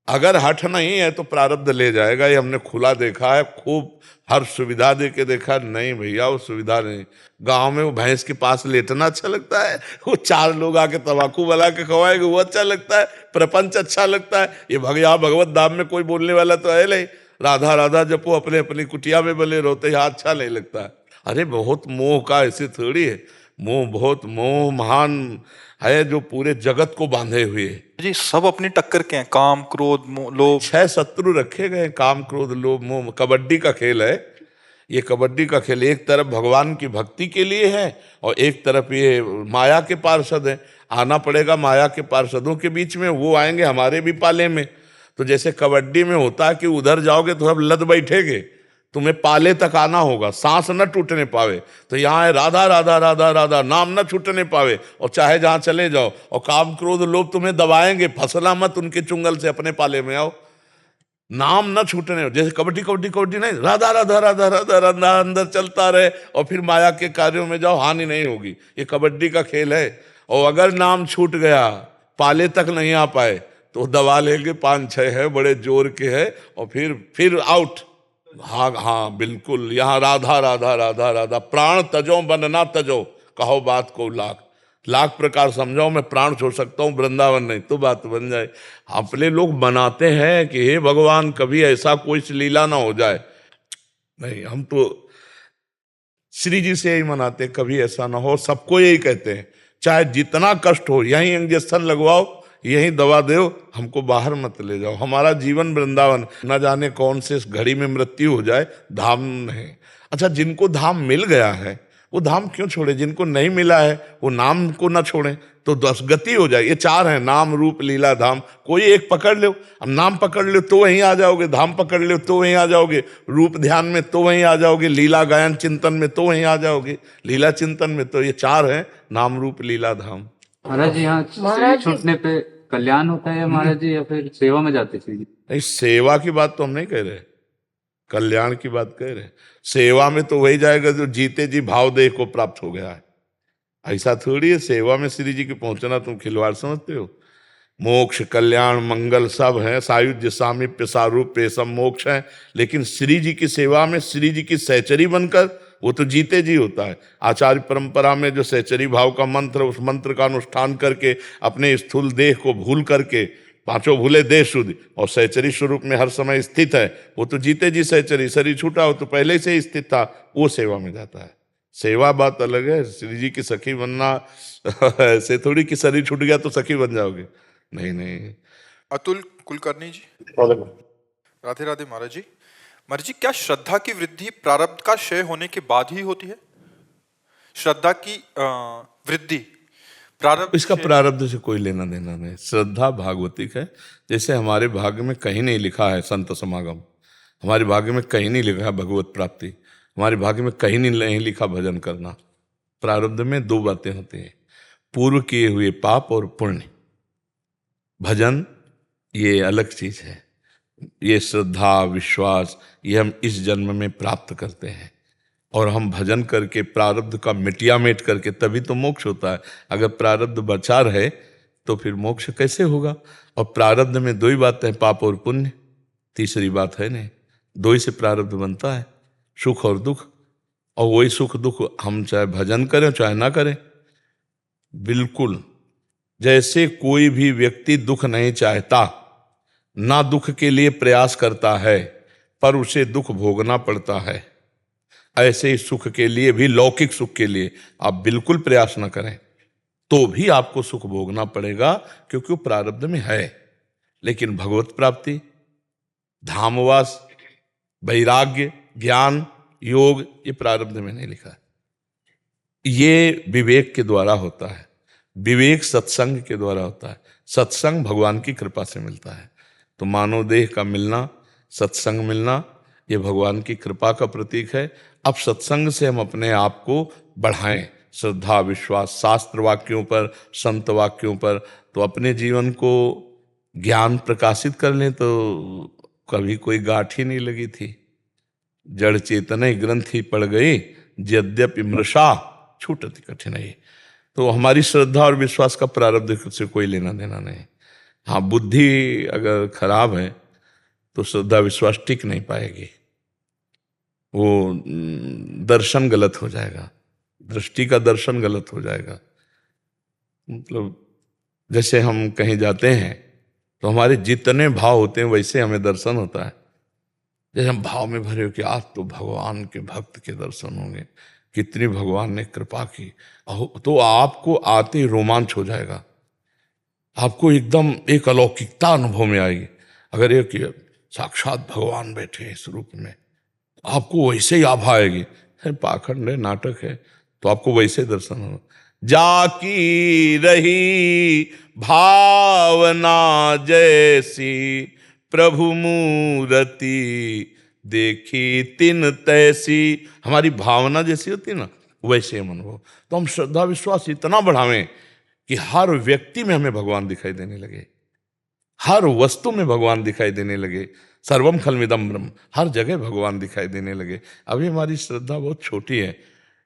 अगर हठ नहीं है तो प्रारब्ध ले जाएगा। ये हमने खुला देखा है, खूब हर सुविधा दे के देखा। नहीं भैया, वो सुविधा नहीं। गांव में वो भैंस के पास लेटना अच्छा लगता है, वो 4 लोग आके तंबाकू बना के खवाएंगे, वो अच्छा लगता है, प्रपंच अच्छा लगता है। ये भगया भगवत धाम में कोई बोलने वाला तो है नहीं, राधा राधा जपो, अपने अपनी कुटिया में बले रोते, यहाँ अच्छा नहीं लगता है। अरे बहुत मोह का, ऐसे थोड़ी है। मोह, बहुत मोह महान है जो पूरे जगत को बांधे हुए है। जी, सब अपनी टक्कर के हैं, काम क्रोध लोभ। 6 शत्रु रखे गए, काम क्रोध लोभ मोह। कबड्डी का खेल है ये, कबड्डी का खेल। एक तरफ भगवान की भक्ति के लिए है और एक तरफ ये माया के पार्षद है। आना पड़ेगा माया के पार्षदों के बीच में, वो आएंगे हमारे भी पाले में। तो जैसे कबड्डी में होता है कि उधर जाओगे तो सब लद बैठेगे, तुम्हें पाले तक आना होगा, सांस न टूटने पावे। तो यहाँ है राधा राधा राधा राधा, नाम न छूटने पावे, और चाहे जहाँ चले जाओ। और काम क्रोध लोभ तुम्हें दबाएंगे, फसला मत उनके चुंगल से, अपने पाले में आओ। नाम न छूटने हो। जैसे कबड्डी कबड्डी कबड्डी नहीं, राधा राधा राधा राधा राधा अंदर चलता रहे और फिर माया के कार्यों में जाओ, हानि नहीं होगी। ये कबड्डी का खेल है। और अगर नाम छूट गया, पाले तक नहीं आ पाए, तो दबा लेंगे, 5-6 है, बड़े जोर के है, और फिर आउट। हाँ हाँ बिल्कुल, यहाँ राधा राधा राधा राधा, प्राण तजो बन ना तजो, कहो बात को लाख लाख प्रकार समझाओ, मैं प्राण छोड़ सकता हूँ, वृंदावन नहीं तो बात बन जाए। अपने लोग बनाते हैं कि हे भगवान कभी ऐसा कोई लीला ना हो जाए। नहीं, हम तो श्री जी से यही मनाते, कभी ऐसा ना हो। सबको यही कहते हैं, चाहे जितना कष्ट हो, यहीं इंजेक्शन लगवाओ, यहीं दवा दो, हमको बाहर मत ले जाओ। हमारा जीवन वृंदावन, न जाने कौन से घड़ी में मृत्यु हो जाए, धाम नहीं। अच्छा, जिनको धाम मिल गया है वो धाम क्यों छोड़े? जिनको नहीं मिला है वो नाम को ना छोड़े, तो 10 गति हो जाए। ये 4 हैं, नाम रूप लीला धाम। कोई एक पकड़ लो, अब नाम पकड़ लो तो वहीं आ जाओगे, धाम पकड़ लो तो वहीं आ जाओगे, रूप ध्यान में तो वहीं आ जाओगे, लीला गायन चिंतन में तो वहीं आ जाओगे, लीला चिंतन में। तो ये 4 हैं, नाम रूप लीला धाम। महाराज जी, यहाँ महाराज शरीर जी। छूटने पे कल्याण होता है महाराज जी, या फिर सेवा में जाते श्री जी? नहीं, सेवा की बात तो हम नहीं कह रहे, कल्याण की बात कह रहे। सेवा में तो वही जाएगा जो जीते जी भाव देह को प्राप्त हो गया है। ऐसा थोड़ी है सेवा में श्री जी के पहुंचना तुम खिलवाड़ समझते हो। मोक्ष कल्याण मंगल सब है, सायुज्य सामीप्य सारूप्य सब मोक्ष है। लेकिन श्री जी की सेवा में श्री जी की सहचरी बनकर, वो तो जीते जी होता है। आचार्य परंपरा में जो सहचरी भाव का मंत्र, उस मंत्र का अनुष्ठान करके अपने स्थूल देह को भूल करके, 5 भूले देह शुद्ध, और सहचरी स्वरूप में हर समय स्थित है, वो तो जीते जी सहचरी। शरीर छूटा हो तो पहले से ही स्थित था, वो सेवा में जाता है। सेवा बात अलग है। श्री जी की सखी बनना ऐसे थोड़ी कि शरीर छूट गया तो सखी बन जाओगे, नहीं नहीं। अतुल कुलकर्णी जी, राधे राधे महाराज जी। महाराज जी, क्या श्रद्धा की वृद्धि प्रारब्ध का क्षय होने के बाद ही होती है? श्रद्धा की वृद्धि प्रारब्ध, इसका प्रारब्ध से कोई लेना देना नहीं। श्रद्धा भागवतिक है। जैसे हमारे भाग्य में कहीं नहीं लिखा है संत समागम, हमारे भाग्य में कहीं नहीं लिखा है भगवत प्राप्ति, हमारे भाग्य में कहीं नहीं लिखा भजन करना। प्रारब्ध में 2 बातें होती हैं, पूर्व किए हुए पाप और पुण्य। भजन ये अलग चीज है। ये श्रद्धा विश्वास ये हम इस जन्म में प्राप्त करते हैं, और हम भजन करके प्रारब्ध का मिटियामेट करके तभी तो मोक्ष होता है। अगर प्रारब्ध बचा रहे तो फिर मोक्ष कैसे होगा? और प्रारब्ध में 2 ही बातें हैं, पाप और पुण्य, तीसरी बात है नहीं। 2 ही से प्रारब्ध बनता है, सुख और दुख। और वही सुख दुख हम चाहे भजन करें चाहे ना करें। बिल्कुल जैसे कोई भी व्यक्ति दुख नहीं चाहता, ना दुख के लिए प्रयास करता है, पर उसे दुख भोगना पड़ता है, ऐसे ही सुख के लिए भी, लौकिक सुख के लिए आप बिल्कुल प्रयास न करें तो भी आपको सुख भोगना पड़ेगा, क्योंकि वो प्रारब्ध में है। लेकिन भगवत प्राप्ति, धामवास, वैराग्य, ज्ञान, योग, ये प्रारब्ध में नहीं लिखा है। ये विवेक के द्वारा होता है, विवेक सत्संग के द्वारा होता है। सत्संग भगवान की कृपा से मिलता है। तो मानव देह का मिलना, सत्संग मिलना, ये भगवान की कृपा का प्रतीक है। अब सत्संग से हम अपने आप को बढ़ाएं, श्रद्धा विश्वास शास्त्र वाक्यों पर, संत वाक्यों पर, तो अपने जीवन को ज्ञान प्रकाशित कर लें। तो कभी कोई गांठ ही नहीं लगी थी, जड़ चेतन ग्रंथि पड़ गई, यद्यपि मृषा छूटति कठिनाई। तो हमारी श्रद्धा और विश्वास का प्रारब्ध से कोई लेना देना नहीं। हाँ, बुद्धि अगर खराब है तो श्रद्धा विश्वास टिक नहीं पाएगी, वो दर्शन गलत हो जाएगा, दृष्टि का दर्शन गलत हो जाएगा। मतलब जैसे हम कहीं जाते हैं तो हमारे जितने भाव होते हैं वैसे हमें दर्शन होता है। जैसे हम भाव में भरे हो कि आज तो भगवान के भक्त के दर्शन होंगे, कितनी भगवान ने कृपा की, तो आपको आते ही रोमांच हो जाएगा, आपको एकदम एक अलौकिकता अनुभव में आएगी। अगर एक साक्षात भगवान बैठे इस रूप में, आपको वैसे ही आभा आएगी। पाखंड है, नाटक है, तो आपको वैसे दर्शन होगा। जाकी रही भावना जैसी, प्रभु मूर्ति देखी तिन तैसी। हमारी भावना जैसी होती है ना, वैसे हम अनुभव। तो हम श्रद्धा विश्वास इतना बढ़ावें कि हर व्यक्ति में हमें भगवान दिखाई देने लगे, हर वस्तु में भगवान दिखाई देने लगे। सर्वम खलमिदम ब्रह्म, हर जगह भगवान दिखाई देने लगे। अभी हमारी श्रद्धा बहुत छोटी है,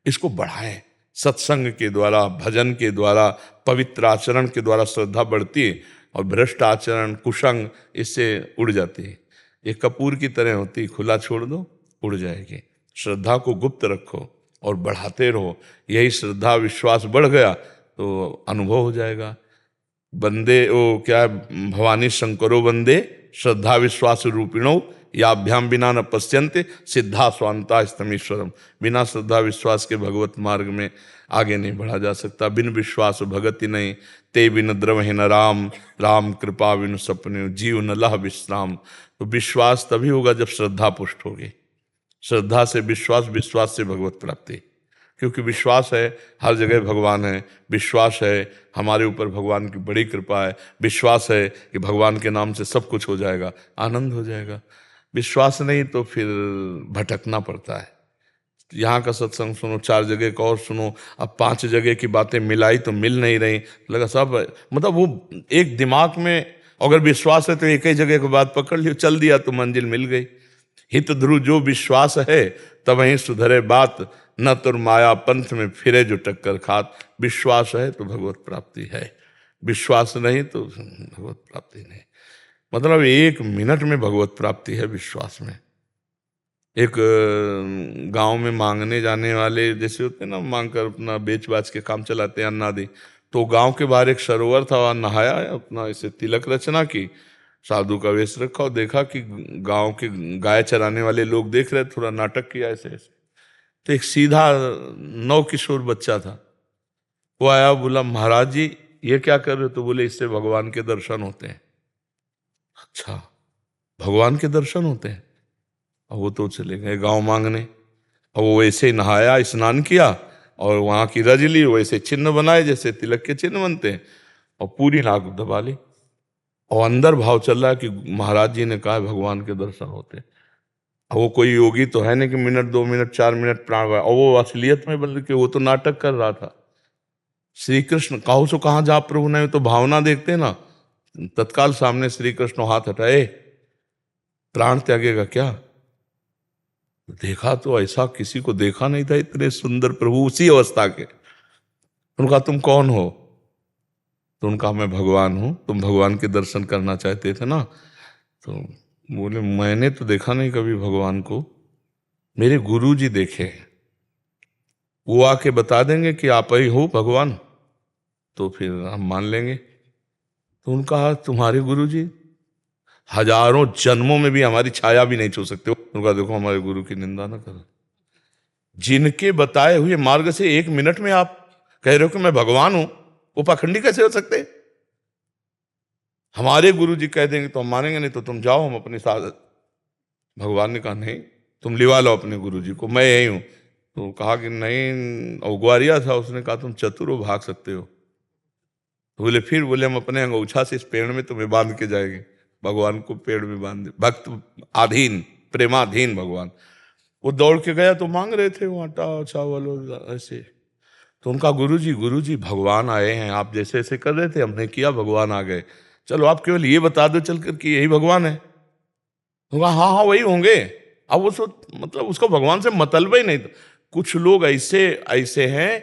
इसको बढ़ाएं। सत्संग के द्वारा, भजन के द्वारा, पवित्र आचरण के द्वारा श्रद्धा बढ़ती है और भ्रष्ट आचरण, कुसंग इससे उड़ जाती है। ये कपूर की तरह होती है, खुला छोड़ दो उड़ जाएगी। श्रद्धा को गुप्त रखो और बढ़ाते रहो। यही श्रद्धा विश्वास बढ़ गया तो अनुभव हो जाएगा। बंदे वो क्या है, भवानी शंकरो वंदे श्रद्धा विश्वास रूपिणो याभ्याम बिना न पश्यन्ते सिद्धा स्वांता स्तमीश्वरम। बिना श्रद्धा विश्वास के भगवत मार्ग में आगे नहीं बढ़ा जा सकता। बिन विश्वास भगति नहीं, ते बिन द्रवहि न राम, राम कृपा बिन सपने जीव न लह विश्राम। तो विश्वास तभी होगा जब श्रद्धा पुष्ट होगी। श्रद्धा से विश्वास, विश्वास से भगवत प्राप्ति। क्योंकि विश्वास है हर जगह भगवान है, विश्वास है हमारे ऊपर भगवान की बड़ी कृपा है, विश्वास है कि भगवान के नाम से सब कुछ हो जाएगा, आनंद हो जाएगा। विश्वास नहीं तो फिर भटकना पड़ता है। यहाँ का सत्संग सुनो, 4 जगह का और सुनो, अब 5 जगह की बातें मिलाई तो मिल नहीं रही, लगा सब मतलब वो एक दिमाग में अगर विश्वास है तो एक ही जगह की बात पकड़ लियो, चल दिया तो मंजिल मिल गई। हित ध्रुव जो विश्वास है तब वहीं सुधरे बात, न तुर माया पंथ में फिरे जो टक्कर खात। विश्वास है तो भगवत प्राप्ति है, विश्वास नहीं तो भगवत प्राप्ति नहीं। मतलब 1 मिनट में भगवत प्राप्ति है विश्वास में। एक गांव में मांगने जाने वाले जैसे होते हैं ना, मांग कर अपना बेच बाच के काम चलाते हैं अन्नादि, तो गांव के बाहर एक सरोवर था, वहाँ नहाया, अपना ऐसे तिलक रचना की, साधु का वेश रखा और देखा कि गांव के गाय चराने वाले लोग देख रहे, थोड़ा नाटक किया ऐसे ऐसे। तो एक सीधा 9 किशोर बच्चा था, वो आया, बोला महाराज जी ये क्या कर रहे हो? तो बोले इससे भगवान के दर्शन होते हैं। अच्छा, भगवान के दर्शन होते हैं? अब वो तो चले गए गांव मांगने, और वो वैसे ही नहाया, स्नान किया और वहां की रज ली, वैसे चिन्ह बनाए जैसे तिलक के चिन्ह बनते हैं, और पूरी नाक दबा ली। और अंदर भाव चल रहा है कि महाराज जी ने कहा भगवान के दर्शन होते हैं। अब वो कोई योगी तो है नहीं कि मिनट 2 मिनट 4 मिनट प्राण, और वो असलियत में बल्कि वो तो नाटक कर रहा था। श्री कृष्ण कहो सो कहाँ जा प्रभु ने, तो भावना देखते ना, तत्काल सामने श्री कृष्ण हाथ हटाए, प्राण त्यागेगा क्या? देखा तो ऐसा किसी को देखा नहीं था, इतने सुंदर प्रभु उसी अवस्था के। उनका तुम कौन हो? तो उनका मैं भगवान हूं। तुम भगवान के दर्शन करना चाहते थे ना? तो बोले मैंने तो देखा नहीं कभी भगवान को, मेरे गुरु जी देखे, वो आके बता देंगे कि आप ही हो भगवान, तो फिर हम मान लेंगे। तो उनका तुम्हारे गुरु जी हजारों जन्मों में भी हमारी छाया भी नहीं छू सकते। उनका देखो हमारे गुरु की निंदा ना करो। जिनके बताए हुए मार्ग से 1 मिनट में आप कह रहे हो कि मैं भगवान हूं, वो पाखंडी कैसे हो सकते? हमारे गुरु जी कह देंगे तो हम मानेंगे, नहीं तो तुम जाओ, हम अपने साथ। भगवान ने कहा नहीं, तुम लिवा लो अपने गुरु जी को, मैं यही हूं। तो कहा कि नहीं, और ग्वारिया था, उसने कहा तुम चतुर हो, भाग सकते हो। तो बोले फिर, बोले हम अपने अंगूछा से इस पेड़ में तुम्हें बांध के जाएंगे। भगवान को पेड़ में बांध दे, भक्त आधीन, प्रेमाधीन भगवान। वो दौड़ के गया तो मांग रहे थे वो आटा चावल ऐसे। तो उनका गुरु जी भगवान आए हैं, आप जैसे ऐसे कर रहे थे हमने किया, भगवान आ गए, चलो आप केवल ये बता दो चलकर कि यही भगवान है। तो हाँ हाँ वही होंगे। अब वो मतलब उसको भगवान से मतलब ही नहीं। कुछ लोग ऐसे ऐसे हैं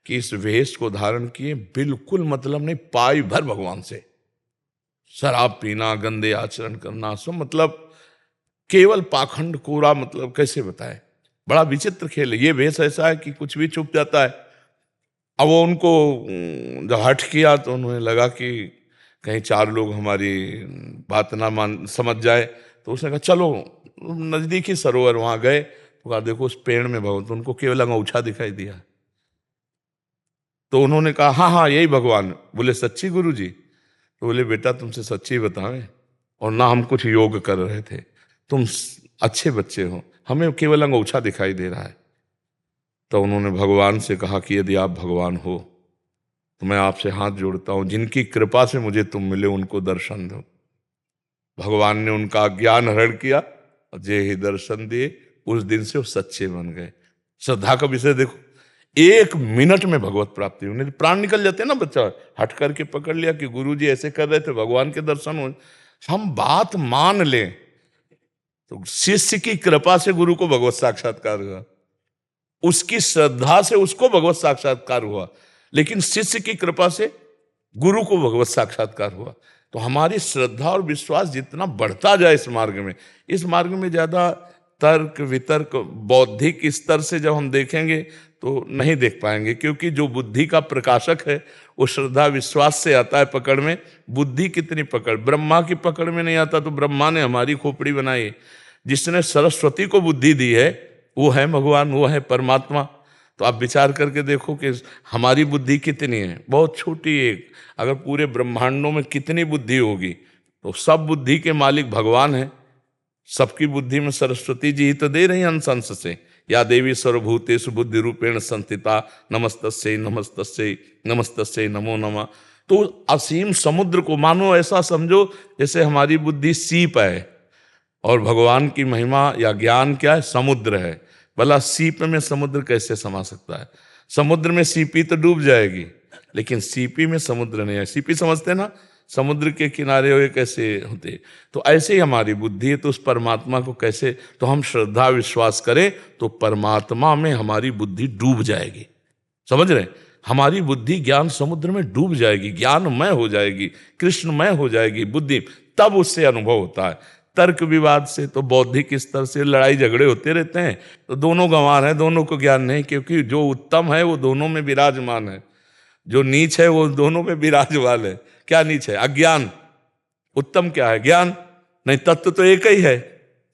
कि इस वेश को धारण किए बिल्कुल मतलब नहीं, पाई भर भगवान से। शराब पीना, गंदे आचरण करना, सब मतलब केवल पाखंड कोरा, मतलब कैसे बताए, बड़ा विचित्र खेल है। ये वेश ऐसा है कि कुछ भी छुप जाता है। अब वो उनको जब हट किया तो उन्हें लगा कि कहीं 4 लोग हमारी बात ना मान समझ जाए, तो उसने कहा चलो नजदीकी सरोवर, वहां गए तो कहा देखो उस पेड़ में भगवान, तो उनको केवल अंगूछा दिखाई दिया। तो उन्होंने कहा हाँ हाँ यही भगवान। बोले सच्ची गुरु जी? तो बोले बेटा तुमसे सच्ची बताएं, और ना हम कुछ योग कर रहे थे, तुम अच्छे बच्चे हो, हमें केवल अंगूछा दिखाई दे रहा है। तो उन्होंने भगवान से कहा कि यदि आप भगवान हो तो मैं आपसे हाथ जोड़ता हूं, जिनकी कृपा से मुझे तुम मिले उनको दर्शन दो। भगवान ने उनका ज्ञान हरण किया, जे ही दर्शन दिए, उस दिन से वो सच्चे बन गए। श्रद्धा का विषय देखो, 1 मिनट में भगवत प्राप्ति। उन्हें प्राण निकल जाते हैं ना, बच्चा हट करके पकड़ लिया कि गुरु जी ऐसे कर रहे थे, भगवान के दर्शन हो। हम बात मान लें, तो शिष्य की कृपा से गुरु को भगवत साक्षात्कार हुआ, उसकी श्रद्धा से उसको भगवत साक्षात्कार हुआ, लेकिन शिष्य की कृपा से गुरु को भगवत साक्षात्कार हुआ। तो हमारी श्रद्धा और विश्वास जितना बढ़ता जाए इस मार्ग में ज्यादा तर्क वितर्क बौद्धिक स्तर से जब हम देखेंगे तो नहीं देख पाएंगे, क्योंकि जो बुद्धि का प्रकाशक है वो श्रद्धा विश्वास से आता है पकड़ में। बुद्धि कितनी पकड़, ब्रह्मा की पकड़ में नहीं आता, तो ब्रह्मा ने हमारी खोपड़ी बनाई। जिसने सरस्वती को बुद्धि दी है वो है भगवान, वो है परमात्मा। तो आप विचार करके देखो कि हमारी बुद्धि कितनी है, बहुत छोटी एक। अगर पूरे ब्रह्मांडों में कितनी बुद्धि होगी, तो सब बुद्धि के मालिक भगवान है। सबकी बुद्धि में सरस्वती जी ही तो दे रही अंश अंश से। या देवी सर्वभूतेषु बुद्धि रूपेण संस्थिता नमस्तस्यै नमस्तस्यै नमस्तस्यै नमो नमः। तो असीम समुद्र को मानो ऐसा समझो जैसे हमारी बुद्धि सीप है और भगवान की महिमा या ज्ञान क्या है, समुद्र है। भला सीप में समुद्र कैसे समा सकता है? समुद्र में सीपी तो डूब जाएगी, लेकिन सीपी में समुद्र नहीं है। सीपी समझते ना, समुद्र के किनारे हुए कैसे होते। तो ऐसे ही हमारी बुद्धि है, तो उस परमात्मा को कैसे, तो हम श्रद्धा विश्वास करें तो परमात्मा में हमारी बुद्धि डूब जाएगी। समझ रहे? हमारी बुद्धि ज्ञान समुद्र में डूब जाएगी, ज्ञानमय हो जाएगी, कृष्णमय हो जाएगी बुद्धि। तब उससे अनुभव होता है। तर्क विवाद से तो बौद्धिक स्तर से लड़ाई झगड़े होते रहते हैं, तो दोनों गंवार हैं, दोनों को ज्ञान नहीं। क्योंकि जो उत्तम है वो दोनों में विराजमान है, जो नीच है वो दोनों में विराजमान है। क्या नीच है? अज्ञान। उत्तम क्या है? ज्ञान। नहीं, तत्व तो एक ही है।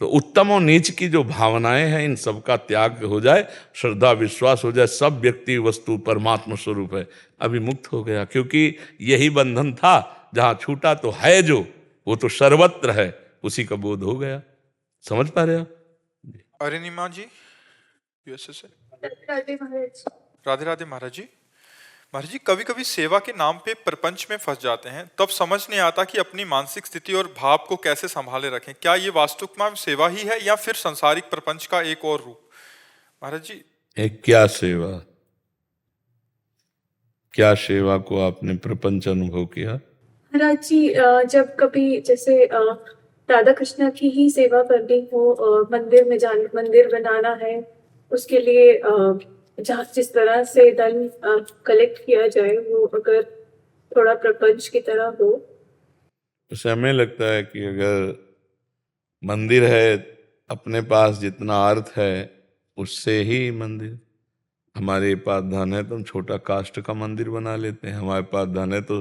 तो उत्तम और नीच की जो भावनाएं हैं, इन सब का त्याग हो जाए, श्रद्धा विश्वास हो जाए, सब व्यक्ति वस्तु परमात्मा स्वरूप है, अभी मुक्त हो गया। क्योंकि यही बंधन था, जहां छूटा तो है जो, वो तो सर्वत्र है, उसी का बोध हो गया। समझ पा रहे हो? अरुणिमा जी यूएसए से। राधे महाराज। राधे राधे महाराज जी। महाराज जी, कभी कभी सेवा के नाम पे प्रपंच में फंस जाते हैं, तब समझ नहीं आता कि अपनी मानसिक स्थिति और भाव को कैसे संभाले रखें। क्या ये वास्तविक में सेवा ही है या फिर संसारिक प्रपंच का एक और रूप? महाराज जी, एक क्या सेवा, क्या सेवा को आपने प्रपंच अनुभव किया? महाराज जी, जब कभी जैसे राधा कृष्ण की ही सेवा करनी हो, मंदिर बनाना है, उसके लिए जहाँ जिस तरह से धन कलेक्ट किया जाए, वो अगर थोड़ा प्रपंच की तरह हो। उसे हमें लगता है कि अगर मंदिर है, अपने पास जितना अर्थ है उससे ही मंदिर। हमारे पास धन है तो हम छोटा कास्ट का मंदिर बना लेते हैं, हमारे पास धन है तो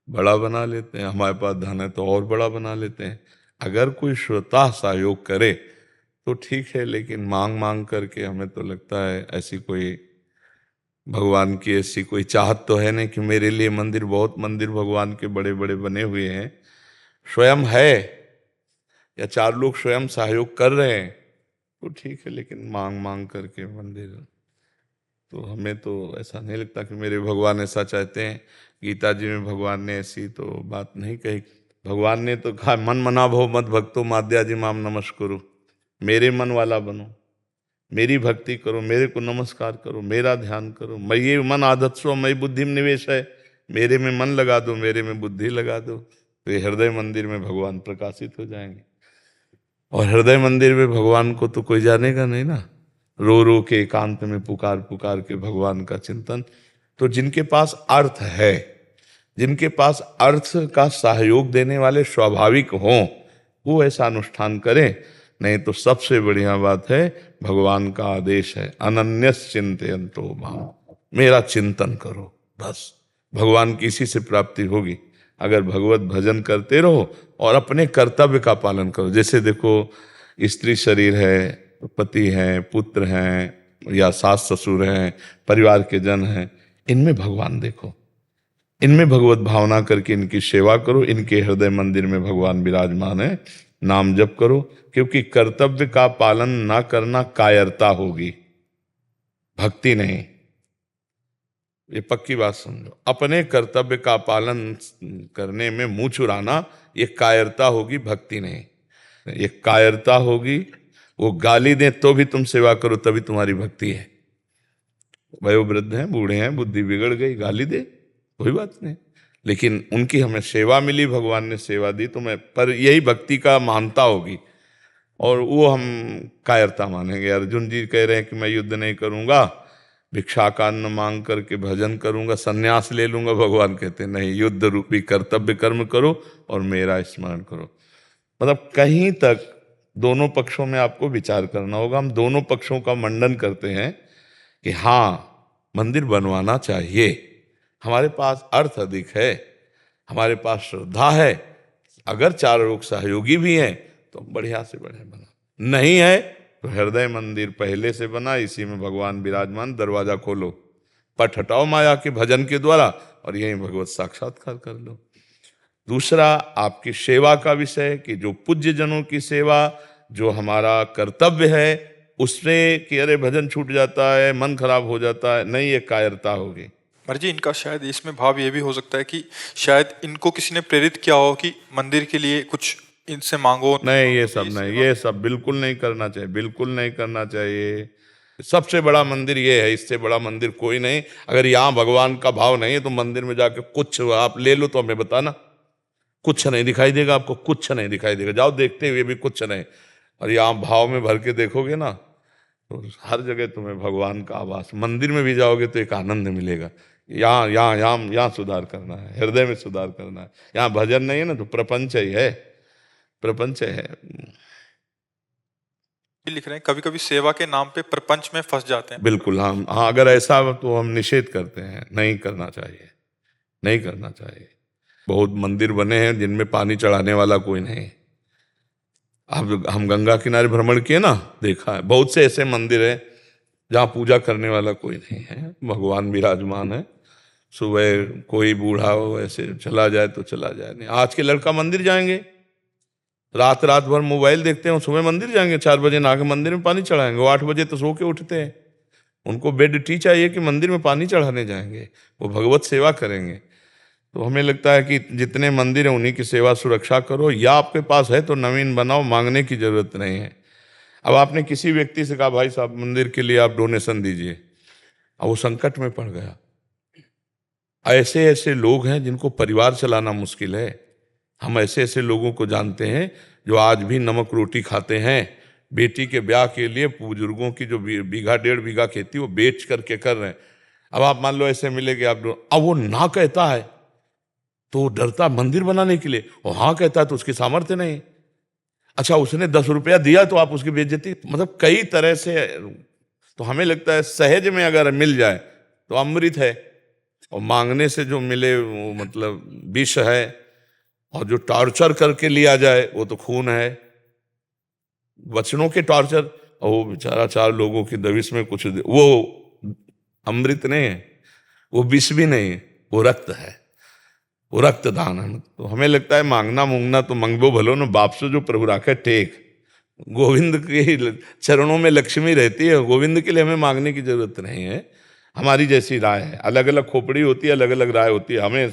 बड़ा बना लेते हैं, हमारे पास धन है तो और बड़ा बना लेते हैं। अगर कोई श्रोता सहयोग करे तो ठीक है, लेकिन मांग मांग करके हमें तो लगता है ऐसी कोई भगवान की ऐसी कोई चाहत तो है नहीं कि मेरे लिए मंदिर, बहुत मंदिर भगवान के बड़े बड़े बने हुए हैं, स्वयं है या चार लोग स्वयं सहयोग कर रहे हैं तो ठीक है, लेकिन मांग मांग करके मंदिर, तो हमें तो ऐसा नहीं लगता कि मेरे भगवान ऐसा चाहते हैं। गीता जी में भगवान ने ऐसी तो बात नहीं कही। भगवान ने तो कहा, मन मना भो मत भक्तो माद्या जी माम नमस्कुरु। मेरे मन वाला बनो, मेरी भक्ति करो, मेरे को नमस्कार करो, मेरा ध्यान करो। मयि मन आधत्स्व मयि बुद्धि में निवेश है, मेरे में मन लगा दो, मेरे में बुद्धि लगा दो, तो ये हृदय मंदिर में भगवान प्रकाशित हो जाएंगे। और हृदय मंदिर में भगवान को तो कोई जानेगा नहीं ना, रो रो के एकांत में पुकार पुकार के भगवान का चिंतन। तो जिनके पास अर्थ है, जिनके पास अर्थ का सहयोग देने वाले स्वाभाविक हों, वो ऐसा अनुष्ठान करें। नहीं तो सबसे बढ़िया बात है, भगवान का आदेश है, अनन्यस चिंतयन्तो माम, मेरा चिंतन करो, बस भगवान की इसी से प्राप्ति होगी। अगर भगवत भजन करते रहो और अपने कर्तव्य का पालन करो। जैसे देखो, स्त्री शरीर है, पति हैं, पुत्र हैं, या सास ससुर हैं, परिवार के जन हैं, इनमें भगवान देखो, इनमें भगवत भावना करके इनकी सेवा करो। इनके हृदय मंदिर में भगवान विराजमान है, नाम जप करो। क्योंकि कर्तव्य का पालन ना करना कायरता होगी, भक्ति नहीं। ये पक्की बात समझो, अपने कर्तव्य का पालन करने में मुंह चुराना ये कायरता होगी, भक्ति नहीं। ये कायरता होगी, वो गाली दें तो भी तुम सेवा करो, तभी तुम्हारी भक्ति है। वयोवृद्ध हैं, बूढ़े हैं, बुद्धि बिगड़ गई, गाली दे कोई बात नहीं, लेकिन उनकी हमें सेवा मिली, भगवान ने सेवा दी, तो मैं पर यही भक्ति का महानता होगी। और वो हम कायरता मानेंगे। अर्जुन जी कह रहे हैं कि मैं युद्ध नहीं करूंगा, भिक्षा का अन्न मांग करके भजन करूंगा, सन्यास ले लूंगा। भगवान कहते हैं नहीं, युद्ध रूपी कर्तव्य कर्म करो और मेरा स्मरण करो। मतलब कहीं तक दोनों पक्षों में आपको विचार करना होगा। हम दोनों पक्षों का मंडन करते हैं कि हाँ मंदिर बनवाना चाहिए, हमारे पास अर्थ अधिक है, हमारे पास श्रद्धा है, अगर चार लोग सहयोगी भी हैं तो बढ़िया से बढ़िया बना, नहीं है तो हृदय मंदिर पहले से बना, इसी में भगवान विराजमान, दरवाजा खोलो, पट हटाओ माया के भजन के द्वारा और यही भगवत साक्षात्कार कर लो। दूसरा आपकी सेवा का विषय कि जो पूज्य जनों की सेवा जो हमारा कर्तव्य है उसमें कि अरे भजन छूट जाता है, मन खराब हो जाता है, नहीं, ये कायरता होगी। महाराज जी इनका शायद इसमें भाव ये भी हो सकता है कि शायद इनको किसी ने प्रेरित किया हो कि मंदिर के लिए कुछ इनसे मांगो। नहीं, ये सब नहीं, ये सब बिल्कुल नहीं करना चाहिए, बिल्कुल नहीं करना चाहिए। सबसे बड़ा मंदिर ये है, इससे बड़ा मंदिर कोई नहीं। अगर यहाँ भगवान का भाव नहीं है तो मंदिर में जाके कुछ आप ले लो तो हमें बताना, कुछ नहीं दिखाई देगा आपको, कुछ नहीं दिखाई देगा, जाओ देखते हुए भी कुछ नहीं। और यहाँ भाव में भर के देखोगे ना तो हर जगह तुम्हें भगवान का आवास, मंदिर में भी जाओगे तो एक आनंद मिलेगा। यहाँ सुधार करना है, हृदय में सुधार करना है। यहाँ भजन नहीं है ना तो प्रपंच ही है, प्रपंच है। लिख रहे हैं कभी कभी सेवा के नाम पे प्रपंच में फंस जाते हैं। बिल्कुल, हम हाँ, अगर ऐसा हो तो हम निषेध करते हैं, नहीं करना चाहिए, नहीं करना चाहिए। बहुत मंदिर बने हैं जिनमें पानी चढ़ाने वाला कोई नहीं। अब हम गंगा किनारे भ्रमण किए ना, देखा है बहुत से ऐसे मंदिर हैं जहाँ पूजा करने वाला कोई नहीं है, भगवान विराजमान है। सुबह कोई बूढ़ा हो ऐसे चला जाए तो चला जाए, नहीं। आज के लड़का मंदिर जाएंगे, रात भर मोबाइल देखते हैं, सुबह मंदिर जाएंगे, 4 बजे नहा के मंदिर में पानी चढ़ाएंगे, वो 8 बजे तो सो के उठते हैं। उनको बेड टी चाहिए कि मंदिर में पानी चढ़ाने जाएंगे, वो भगवत सेवा करेंगे। तो हमें लगता है कि जितने मंदिर हैं उन्हीं की सेवा सुरक्षा करो, या आपके पास है तो नवीन बनाओ, मांगने की जरूरत नहीं है। अब आपने किसी व्यक्ति से कहा भाई साहब मंदिर के लिए आप डोनेशन दीजिए, अब वो संकट में पड़ गया। ऐसे ऐसे लोग हैं जिनको परिवार चलाना मुश्किल है। हम ऐसे ऐसे लोगों को जानते हैं जो आज भी नमक रोटी खाते हैं, बेटी के ब्याह के लिए बुजुर्गों की जो 1.5 बीघा खेती वो बेच करके कर रहे हैं। अब आप मान लो ऐसे मिलेंगे आप, अब वो ना कहता है तो डरता मंदिर बनाने के लिए, और हाँ कहता है तो उसकी सामर्थ्य नहीं। अच्छा उसने 10 रुपया दिया तो आप उसकी बेइज्जती, मतलब कई तरह से। तो हमें लगता है सहज में अगर मिल जाए तो अमृत है, और मांगने से जो मिले वो मतलब विष है, और जो टॉर्चर करके लिया जाए वो तो खून है। वचनों के टॉर्चर, और वो बेचारा 4 लोगों की दबिश में कुछ वो अमृत नहीं है, वो विष भी नहीं है, वो रक्त है, वो रक्तदान है। तो हमें लगता है मांगना मूंगना तो मंगबो भलो न, बाप से जो प्रभु राखे टेक। गोविंद के चरणों में लक्ष्मी रहती है, गोविंद के लिए हमें मांगने की जरूरत नहीं है। हमारी जैसी राय है, अलग अलग खोपड़ी होती है, अलग अलग राय होती है, हमें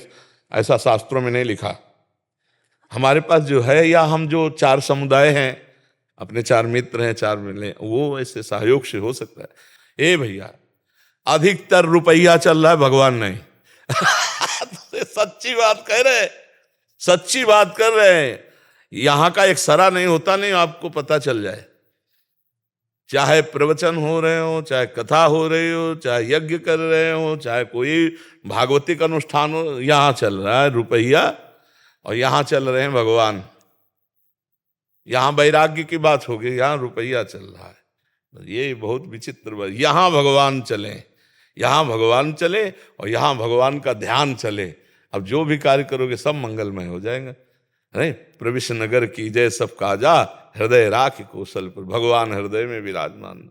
ऐसा शास्त्रों में नहीं लिखा। हमारे पास जो है, या हम जो 4 समुदाय हैं, अपने 4 मित्र हैं, 4 मिले, वो ऐसे सहयोग से हो सकता है। ए भैया अधिकतर रुपया चल रहा है, भगवान नहीं। सच्ची बात कह रहे हैं, सच्ची बात कर रहे हैं। यहां का एक सरा नहीं होता नहीं, आपको पता चल जाए। चाहे प्रवचन हो रहे हो, चाहे कथा हो रही हो, चाहे यज्ञ कर रहे हो, चाहे कोई भागवतिक अनुष्ठान हो, यहां चल रहा है रुपया, और यहां चल रहे हैं भगवान। यहां वैराग्य की बात होगी, यहां रुपया चल रहा है। ये बहुत विचित्र बात। यहां भगवान चले, यहां भगवान चले, और यहां भगवान का ध्यान चले। अब जो भी कार्य करोगे सब मंगलमय हो जाएगा। नहीं, प्रविश नगर की जय सब काजा, हृदय राख कौशल पर, भगवान हृदय में विराजमान।